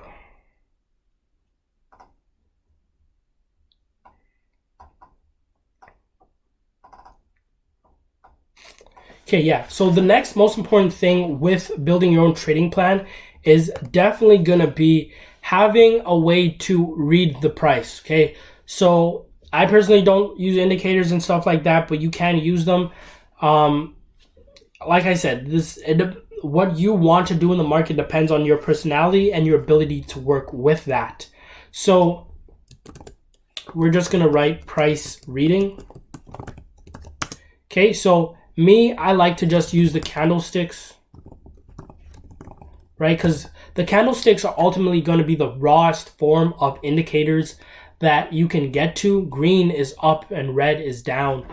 Okay, yeah. So the next most important thing with building your own trading plan is definitely going to be having a way to read the price. Okay, so I personally don't use indicators and stuff like that, but you can use them. Like I said, what you want to do in the market depends on your personality and your ability to work with that. So we're just going to write price reading. Okay, so I like to just use the candlesticks, right? Because the candlesticks are ultimately going to be the rawest form of indicators that you can get to. Green is up and red is down.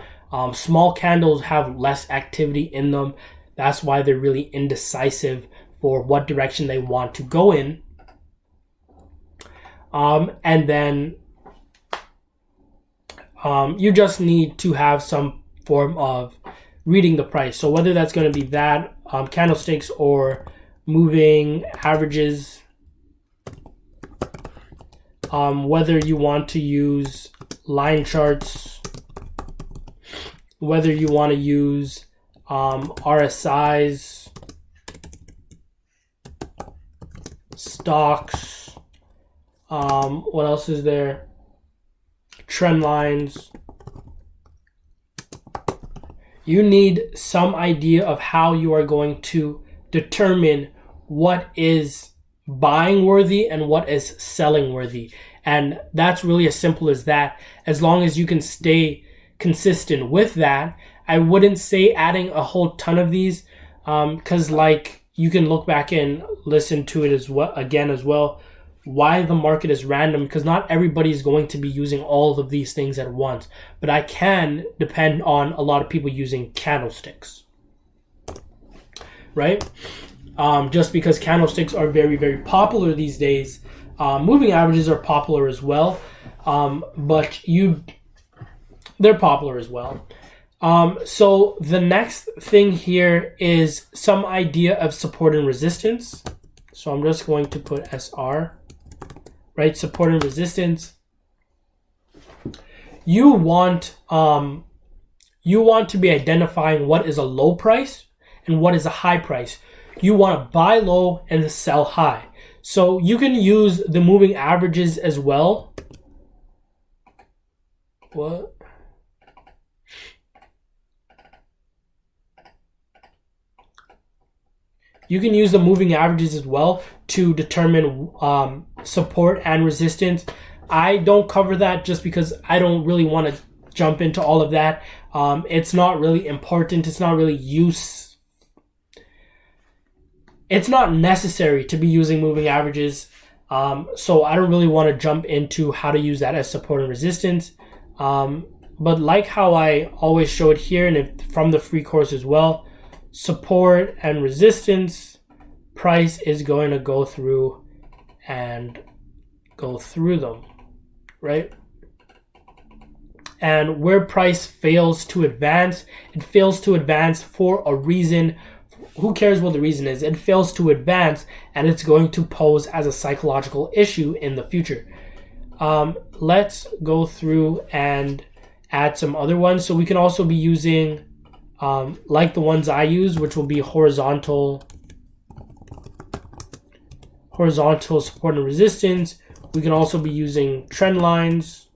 Small candles have less activity in them. That's why they're really indecisive for what direction they want to go in. And then you just need to have some form of reading the price. So whether that's going to be that, candlesticks or moving averages, whether you want to use line charts, whether you want to use RSIs, stocks, what else is there? Trend lines. You need some idea of how you are going to determine what is buying worthy and what is selling worthy. And that's really as simple as that. As long as you can stay consistent with that, I wouldn't say adding a whole ton of these, because like you can look back and listen to it as well, why the market is random, because not everybody is going to be using all of these things at once. But I can depend on a lot of people using candlesticks, right? Just because candlesticks are very, very popular these days. Moving averages are popular as well, but they're popular as well. So the next thing here is some idea of support and resistance. So I'm just going to put SR, right? Support and resistance. You want to be identifying what is a low price and what is a high price. You want to buy low and sell high. So you can use the moving averages as well. What? You can use the moving averages as well to determine support and resistance. I don't cover that just because I don't really want to jump into all of that. It's not really important. It's not really it's not necessary to be using moving averages. So I don't really want to jump into how to use that as support and resistance. But like how I always show it here and from the free course as well, support and resistance, price is going to go through them, right? And where price fails to advance, it fails to advance for a reason. Who cares what the reason is? It fails to advance, and it's going to pose as a psychological issue in the future. Let's go through and add some other ones. So we can also be using, like the ones I use, which will be horizontal support and resistance. We can also be using trend lines,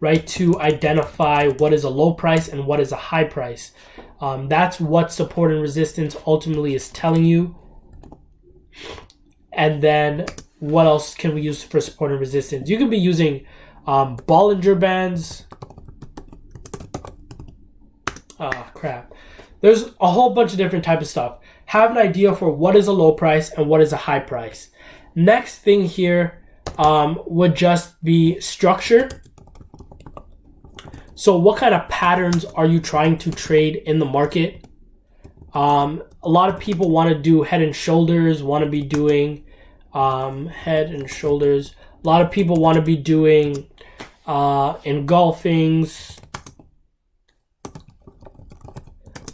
right, to identify what is a low price and what is a high price. That's what support and resistance ultimately is telling you. And then what else can we use for support and resistance? You can be using Bollinger Bands. There's a whole bunch of different types of stuff. Have an idea for what is a low price and what is a high price. Next thing here would just be structure. So what kind of patterns are you trying to trade in the market? A lot of people want to do head and shoulders, want to be doing head and shoulders. A lot of people want to be doing engulfings.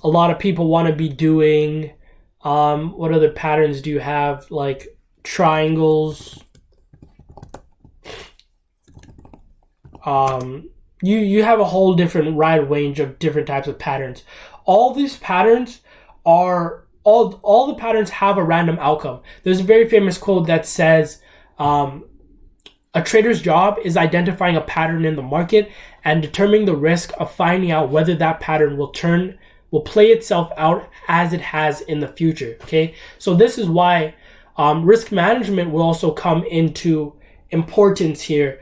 A lot of people want to be doing, what other patterns do you have? Like triangles. You have a whole different wide range of different types of patterns. All these patterns are, all the patterns have a random outcome. There's a very famous quote that says, a trader's job is identifying a pattern in the market and determining the risk of finding out whether that pattern will play itself out as it has in the future. Okay, so this is why risk management will also come into importance here.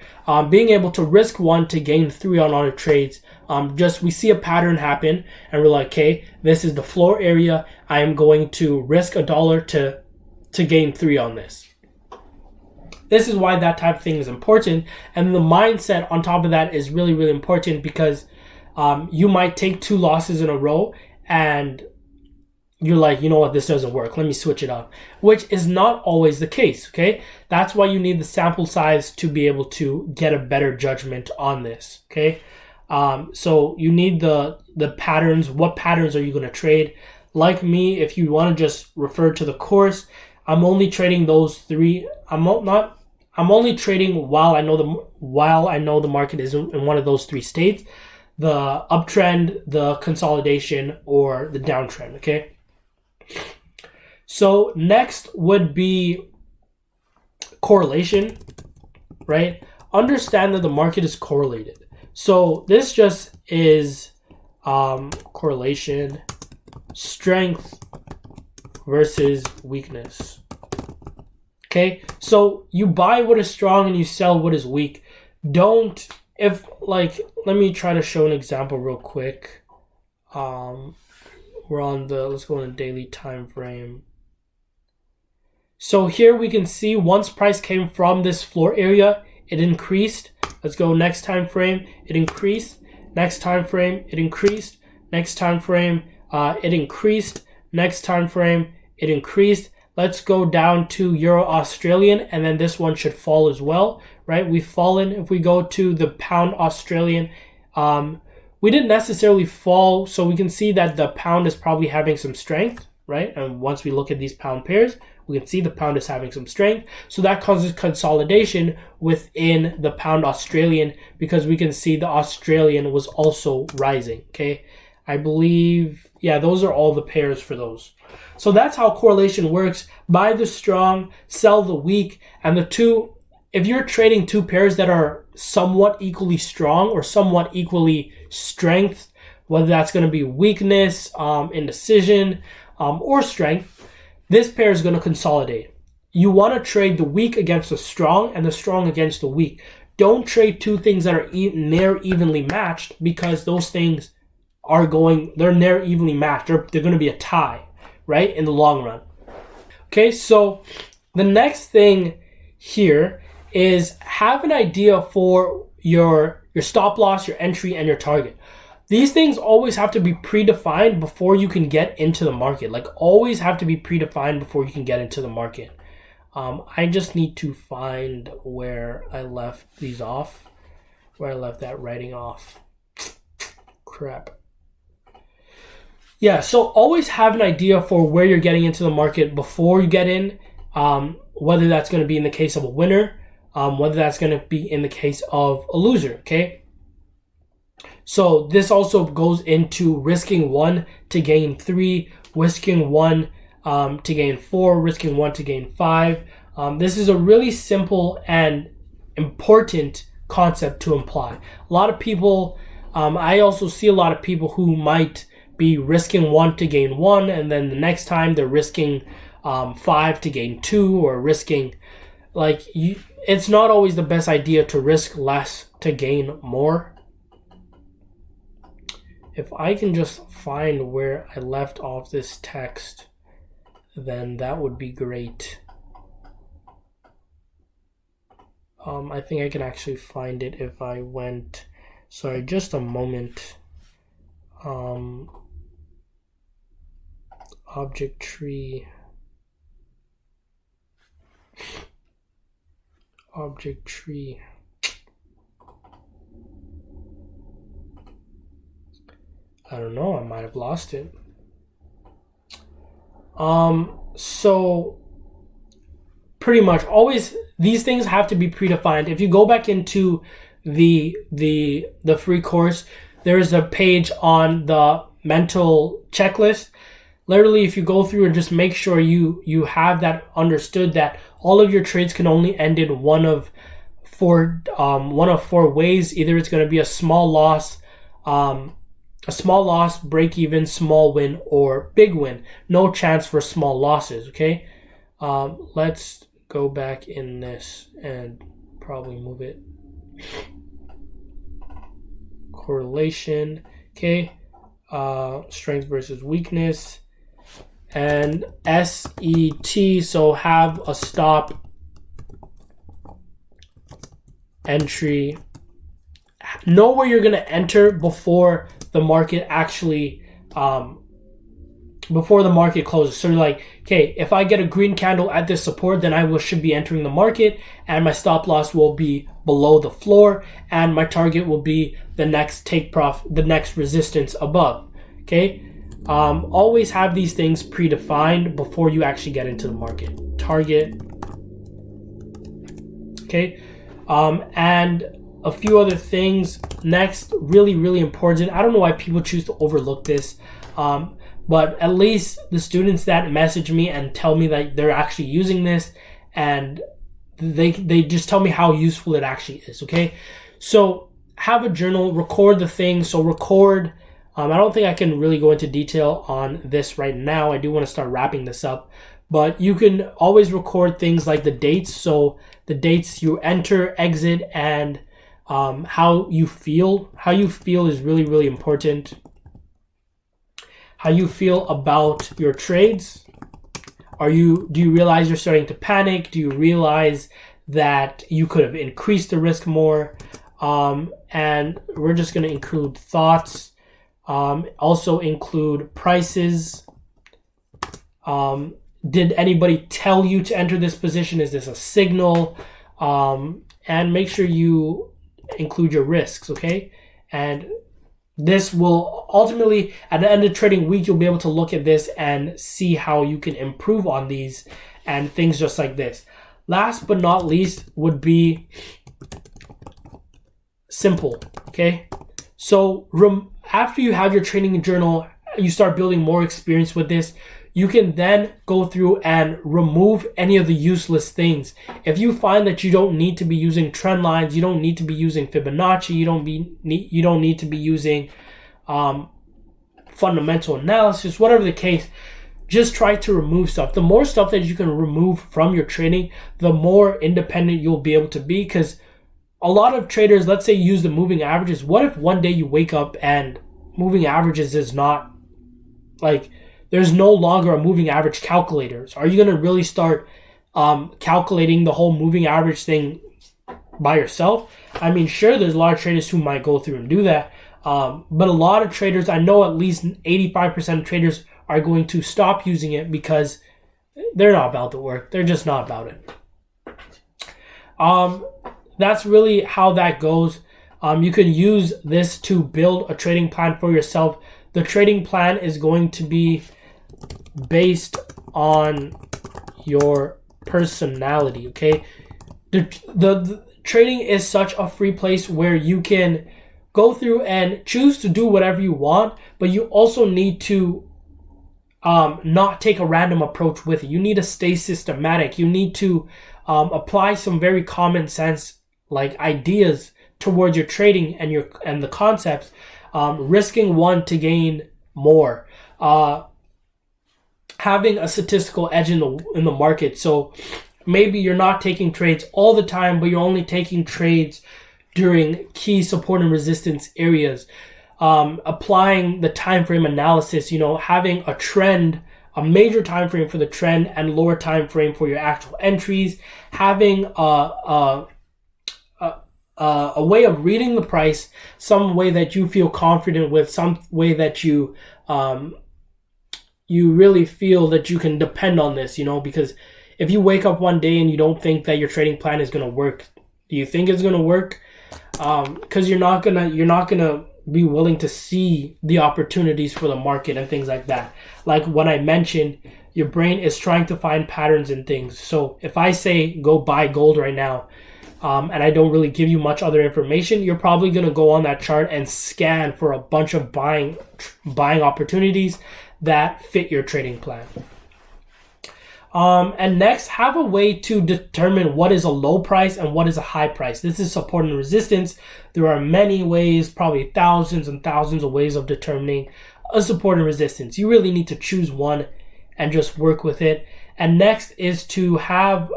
Being able to risk 1 to gain 3 on our trades. Just we see a pattern happen and we're like, okay, this is the floor area. I am going to risk $1 to gain 3 on this. This is why that type of thing is important. And the mindset on top of that is really, really important, because you might take 2 losses in a row and you're like, you know what, this doesn't work. Let me switch it up, which is not always the case, okay? That's why you need the sample size to be able to get a better judgment on this, okay? So you need the patterns. What patterns are you going to trade? Like me, if you want to just refer to the course, I'm only trading those 3. I'm only trading while I know the market is in one of those 3 states: the uptrend, the consolidation, or the downtrend, okay? So next would be correlation, right? Understand that the market is correlated. So this just is correlation, strength versus weakness. Okay, so you buy what is strong and you sell what is weak. Let me try to show an example real quick. Let's go on the daily time frame. So here we can see once price came from this floor area, it increased. Let's go next time frame, it increased. Next time frame, it increased. Next time frame, it increased. Next time frame, it increased. Let's go down to Euro Australian, and then this one should fall as well, right? We've fallen. If we go to the pound Australian, we didn't necessarily fall, so we can see that the pound is probably having some strength, right? And once we look at these pound pairs, we can see the pound is having some strength. So that causes consolidation within the pound Australian, because we can see the Australian was also rising, okay? I believe, yeah, those are all the pairs for those. So that's how correlation works. Buy the strong, sell the weak, and the two, if you're trading 2 pairs that are somewhat equally strong or somewhat equally strength, whether that's going to be weakness, indecision, or strength, this pair is going to consolidate. You want to trade the weak against the strong and the strong against the weak. don't trade two things that are near evenly matched, because those things they're near evenly matched. They're going to be a tie, right, in the long run. Okay, so the next thing here is have an idea for your stop loss, your entry, and your target. These things always have to be predefined before you can get into the market. Like, always have to be predefined before you can get into the market. I just need to find where I left these off, where I left that writing off. Crap. Yeah, so always have an idea for where you're getting into the market before you get in, whether that's going to be in the case of a winner, whether that's going to be in the case of a loser, okay? So this also goes into risking 1 to gain 3, risking 1 to gain 4, risking 1 to gain 5. This is a really simple and important concept to apply. A lot of people, I also see a lot of people who might be risking 1 to gain 1, and then the next time they're risking 5 to gain 2, or risking, it's not always the best idea to risk less to gain more. If I can just find where I left off this text, then that would be great. I think I can actually find it if I went, sorry, just a moment. Object tree. I don't know, I might have lost it. So pretty much always these things have to be predefined. If you go back into the free course, there is a page on the mental checklist. Literally, if you go through and just make sure you have that understood, that all of your trades can only end in one of four ways. Either it's going to be a small loss, break even, small win, or big win. No chance for small losses, okay? Let's go back in this and probably move it. Correlation, okay? Strength versus weakness. And SET, so have a stop, entry. Know where you're going to enter before the market actually before the market closes. So you're like, okay, if I get a green candle at this support, then I should be entering the market, and my stop loss will be below the floor, and my target will be the next take profit, the next resistance above. Okay, always have these things predefined before you actually get into the market. Target. Okay, and a few other things. Next, really, really important. I don't know why people choose to overlook this, but at least the students that message me and tell me that they're actually using this, and they just tell me how useful it actually is, okay? So have a journal, record the things. So record, I don't think I can really go into detail on this right now. I do want to start wrapping this up, but you can always record things like the dates. So the dates you enter, exit, and how you feel. How you feel is really, really important. How you feel about your trades. Do you realize you're starting to panic? Do you realize that you could have increased the risk more? And we're just going to include thoughts. Also include prices. Did anybody tell you to enter this position? Is this a signal? And make sure you include your risks, okay? And this will ultimately, at the end of trading week, you'll be able to look at this and see how you can improve on these and things just like this. Last but not least would be simple, okay? So after you have your trading journal, you start building more experience with this, you can then go through and remove any of the useless things. If you find that you don't need to be using trend lines, you don't need to be using Fibonacci, you don't need to be using fundamental analysis, whatever the case, just try to remove stuff. The more stuff that you can remove from your trading, the more independent you'll be able to be, because a lot of traders, let's say, use the moving averages. What if one day you wake up and moving averages is not, like, there's no longer a moving average calculators? Are you going to really start calculating the whole moving average thing by yourself? I mean, sure, there's a lot of traders who might go through and do that. But a lot of traders, I know at least 85% of traders are going to stop using it because they're not about the work. They're just not about it. That's really how that goes. You can use this to build a trading plan for yourself. The trading plan is going to be based on your personality, okay? The trading is such a free place where you can go through and choose to do whatever you want, but you also need to not take a random approach with it. You need to stay systematic. You need to apply some very common sense like ideas towards your trading and the concepts, risking one to gain more, having a statistical edge in the market. So maybe you're not taking trades all the time, but you're only taking trades during key support and resistance areas. Applying the time frame analysis, having a trend, a major time frame for the trend and lower time frame for your actual entries, having a way of reading the price, some way that you feel confident with, some way that you really feel that you can depend on this, because if you wake up one day and you don't think that your trading plan is going to work, do you think it's going to work? Because you're not gonna be willing to see the opportunities for the market and things like that. Like when I mentioned, your brain is trying to find patterns in things. So if I say go buy gold right now, and I don't really give you much other information, you're probably gonna go on that chart and scan for a bunch of buying opportunities that fit your trading plan. And next, have a way to determine what is a low price and what is a high price. This is support and resistance. There are many ways, probably thousands and thousands of ways of determining a support and resistance. You really need to choose one and just work with it. And next is to have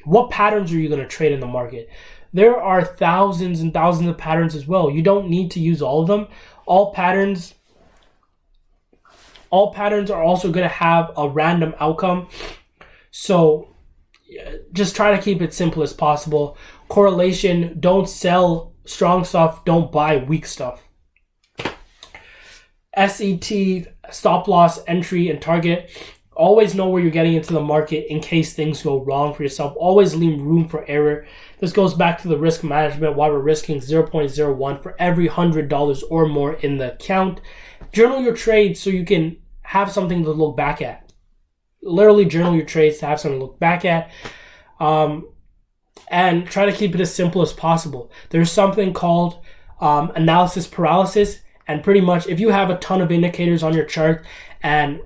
what patterns are you going to trade in the market? There are thousands and thousands of patterns as well. You don't need to use all of them. All patterns are also going to have a random outcome. So just try to keep it simple as possible. Correlation, don't sell strong stuff, don't buy weak stuff. SET, stop loss, entry, and target. Always know where you're getting into the market in case things go wrong for yourself. Always leave room for error. This goes back to the risk management, why we're risking 0.01 for every $100 or more in the account. Journal your trades so you can have something to look back at. Literally journal your trades to have something to look back at. And try to keep it as simple as possible. There's something called analysis paralysis. And pretty much if you have a ton of indicators on your chart and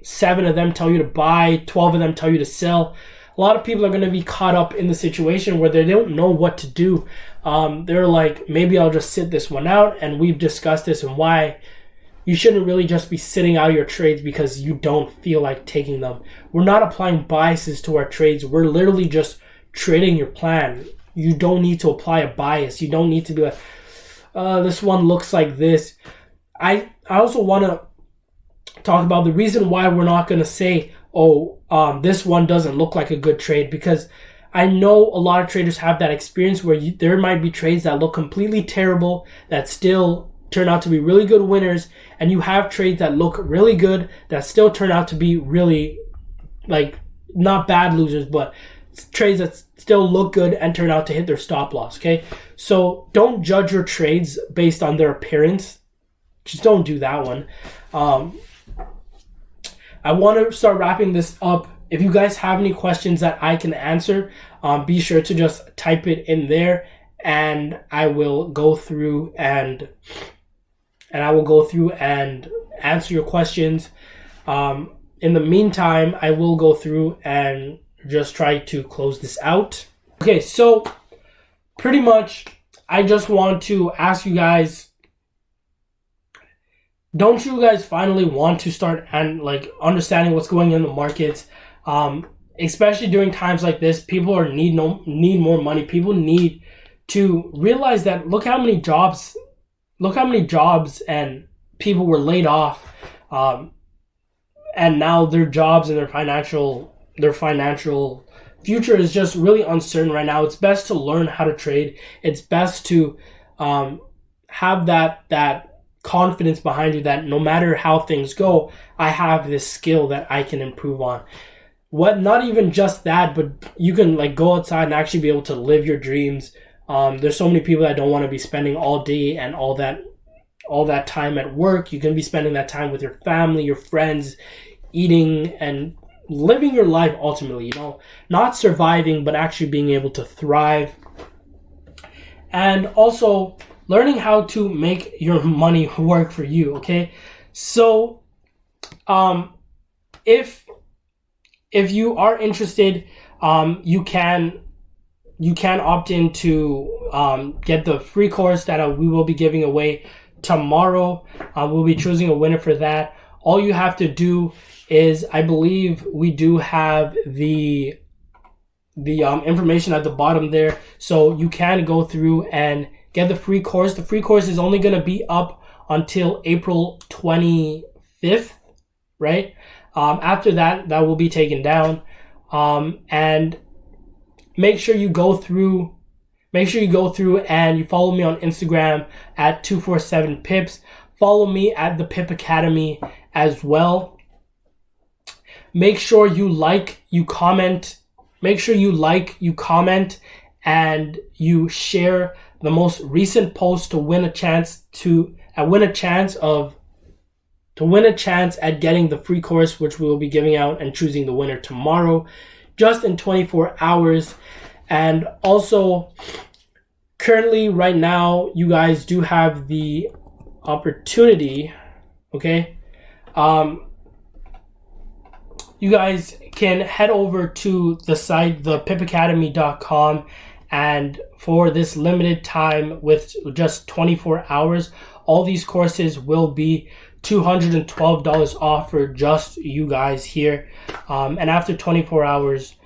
7 of them tell you to buy, 12 of them tell you to sell, a lot of people are going to be caught up in the situation where they don't know what to do. They're like, maybe I'll just sit this one out. And we've discussed this and why you shouldn't really just be sitting out your trades because you don't feel like taking them. We're not applying biases to our trades. We're literally just trading your plan. You don't need to apply a bias. You don't need to be like, this one looks like this. I also want to talk about the reason why we're not going to say, this one doesn't look like a good trade, because I know a lot of traders have that experience where there might be trades that look completely terrible that still turn out to be really good winners, and you have trades that look really good that still turn out to be really, like, not bad losers, but trades that still look good and turn out to hit their stop loss, okay? So don't judge your trades based on their appearance. Just don't do that one. I want to start wrapping this up. If you guys have any questions that I can answer, be sure to just type it in there, and I will go through and answer your questions. In the meantime, I will go through and just try to close this out. Okay, so pretty much I just want to ask you guys, don't you guys finally want to start understanding what's going on in the markets? Especially during times like this, people need more money. People need to realize that look how many jobs and people were laid off, and now their jobs and their financial future is just really uncertain right now. It's best to learn how to trade. It's best to have that confidence behind you that no matter how things go, I have this skill that I can improve on. Not even just that, but you can like go outside and actually be able to live your dreams. There's so many people that don't want to be spending all day and all that time at work. You can be spending that time with your family, your friends, eating and living your life ultimately, not surviving, but actually being able to thrive. And also learning how to make your money work for you, okay? So if you are interested, you can opt in to get the free course that we will be giving away tomorrow. We'll be choosing a winner for that. All you have to do is, I believe we do have the information at the bottom there, so you can go through and get the free course. The free course is only going to be up until April 25th, right? After that will be taken down. And make sure you go through and you follow me on Instagram at 247pips. Follow me at the Pip Academy as well. Make sure you like, you comment. Make sure you like, you comment, and you share the most recent post to win a chance at getting the free course, which we will be giving out and choosing the winner tomorrow, just in 24 hours. And also, currently, right now, you guys do have the opportunity, okay? You guys can head over to the site, thepipacademy.com, and for this limited time with just 24 hours, all these courses will be $212 off for just you guys here. And after 24 hours,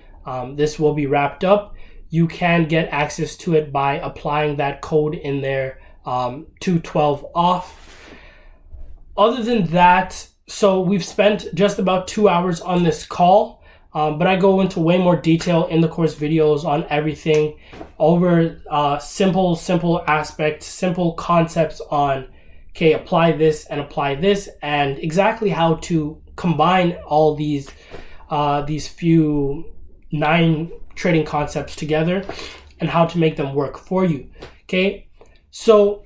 this will be wrapped up. You can get access to it by applying that code in there, 212 off. Other than that, so we've spent just about 2 hours on this call, but I go into way more detail in the course videos on everything over simple aspects, simple concepts on, okay, apply this and exactly how to combine all these few 9 trading concepts together and how to make them work for you. Okay, so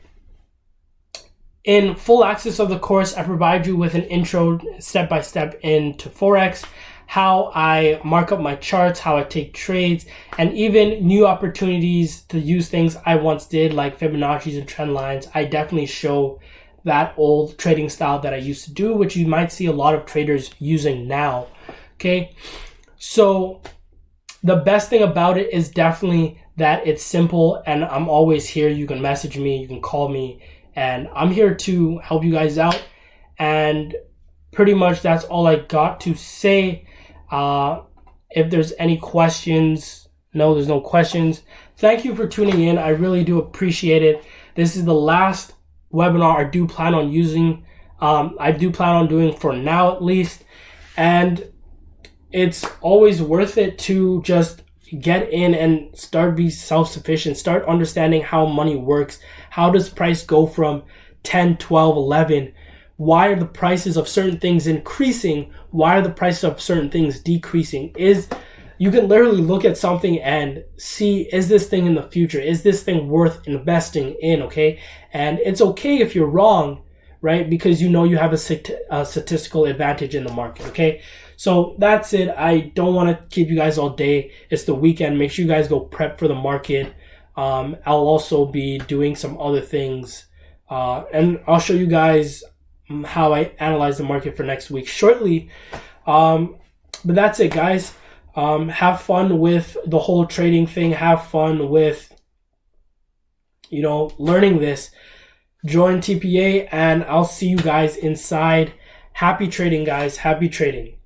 in full access of the course, I provide you with an intro step-by-step into Forex, how I mark up my charts, how I take trades, and even new opportunities to use things I once did like Fibonacci's and trend lines. I definitely show that old trading style that I used to do, which you might see a lot of traders using now. Okay, so the best thing about it is definitely that it's simple and I'm always here. You can message me, you can call me, and I'm here to help you guys out. And pretty much that's all I got to say. If there's any questions, no, there's no questions. Thank you for tuning in. I really do appreciate it. This is the last webinar I do plan on doing for now at least. And it's always worth it to just get in and start be self-sufficient, start understanding how money works. How does price go from 10, 12, 11? Why are the prices of certain things increasing? Why are the prices of certain things decreasing? You can literally look at something and see, is this thing in the future? Is this thing worth investing in? Okay. And it's okay if you're wrong, right? Because you have a statistical advantage in the market. Okay. So that's it. I don't want to keep you guys all day. It's the weekend. Make sure you guys go prep for the market. I'll also be doing some other things. And I'll show you guys how I analyze the market for next week shortly. But that's it, guys. Have fun with the whole trading thing. Have fun with, learning this. Join TPA and I'll see you guys inside. Happy trading, guys. Happy trading.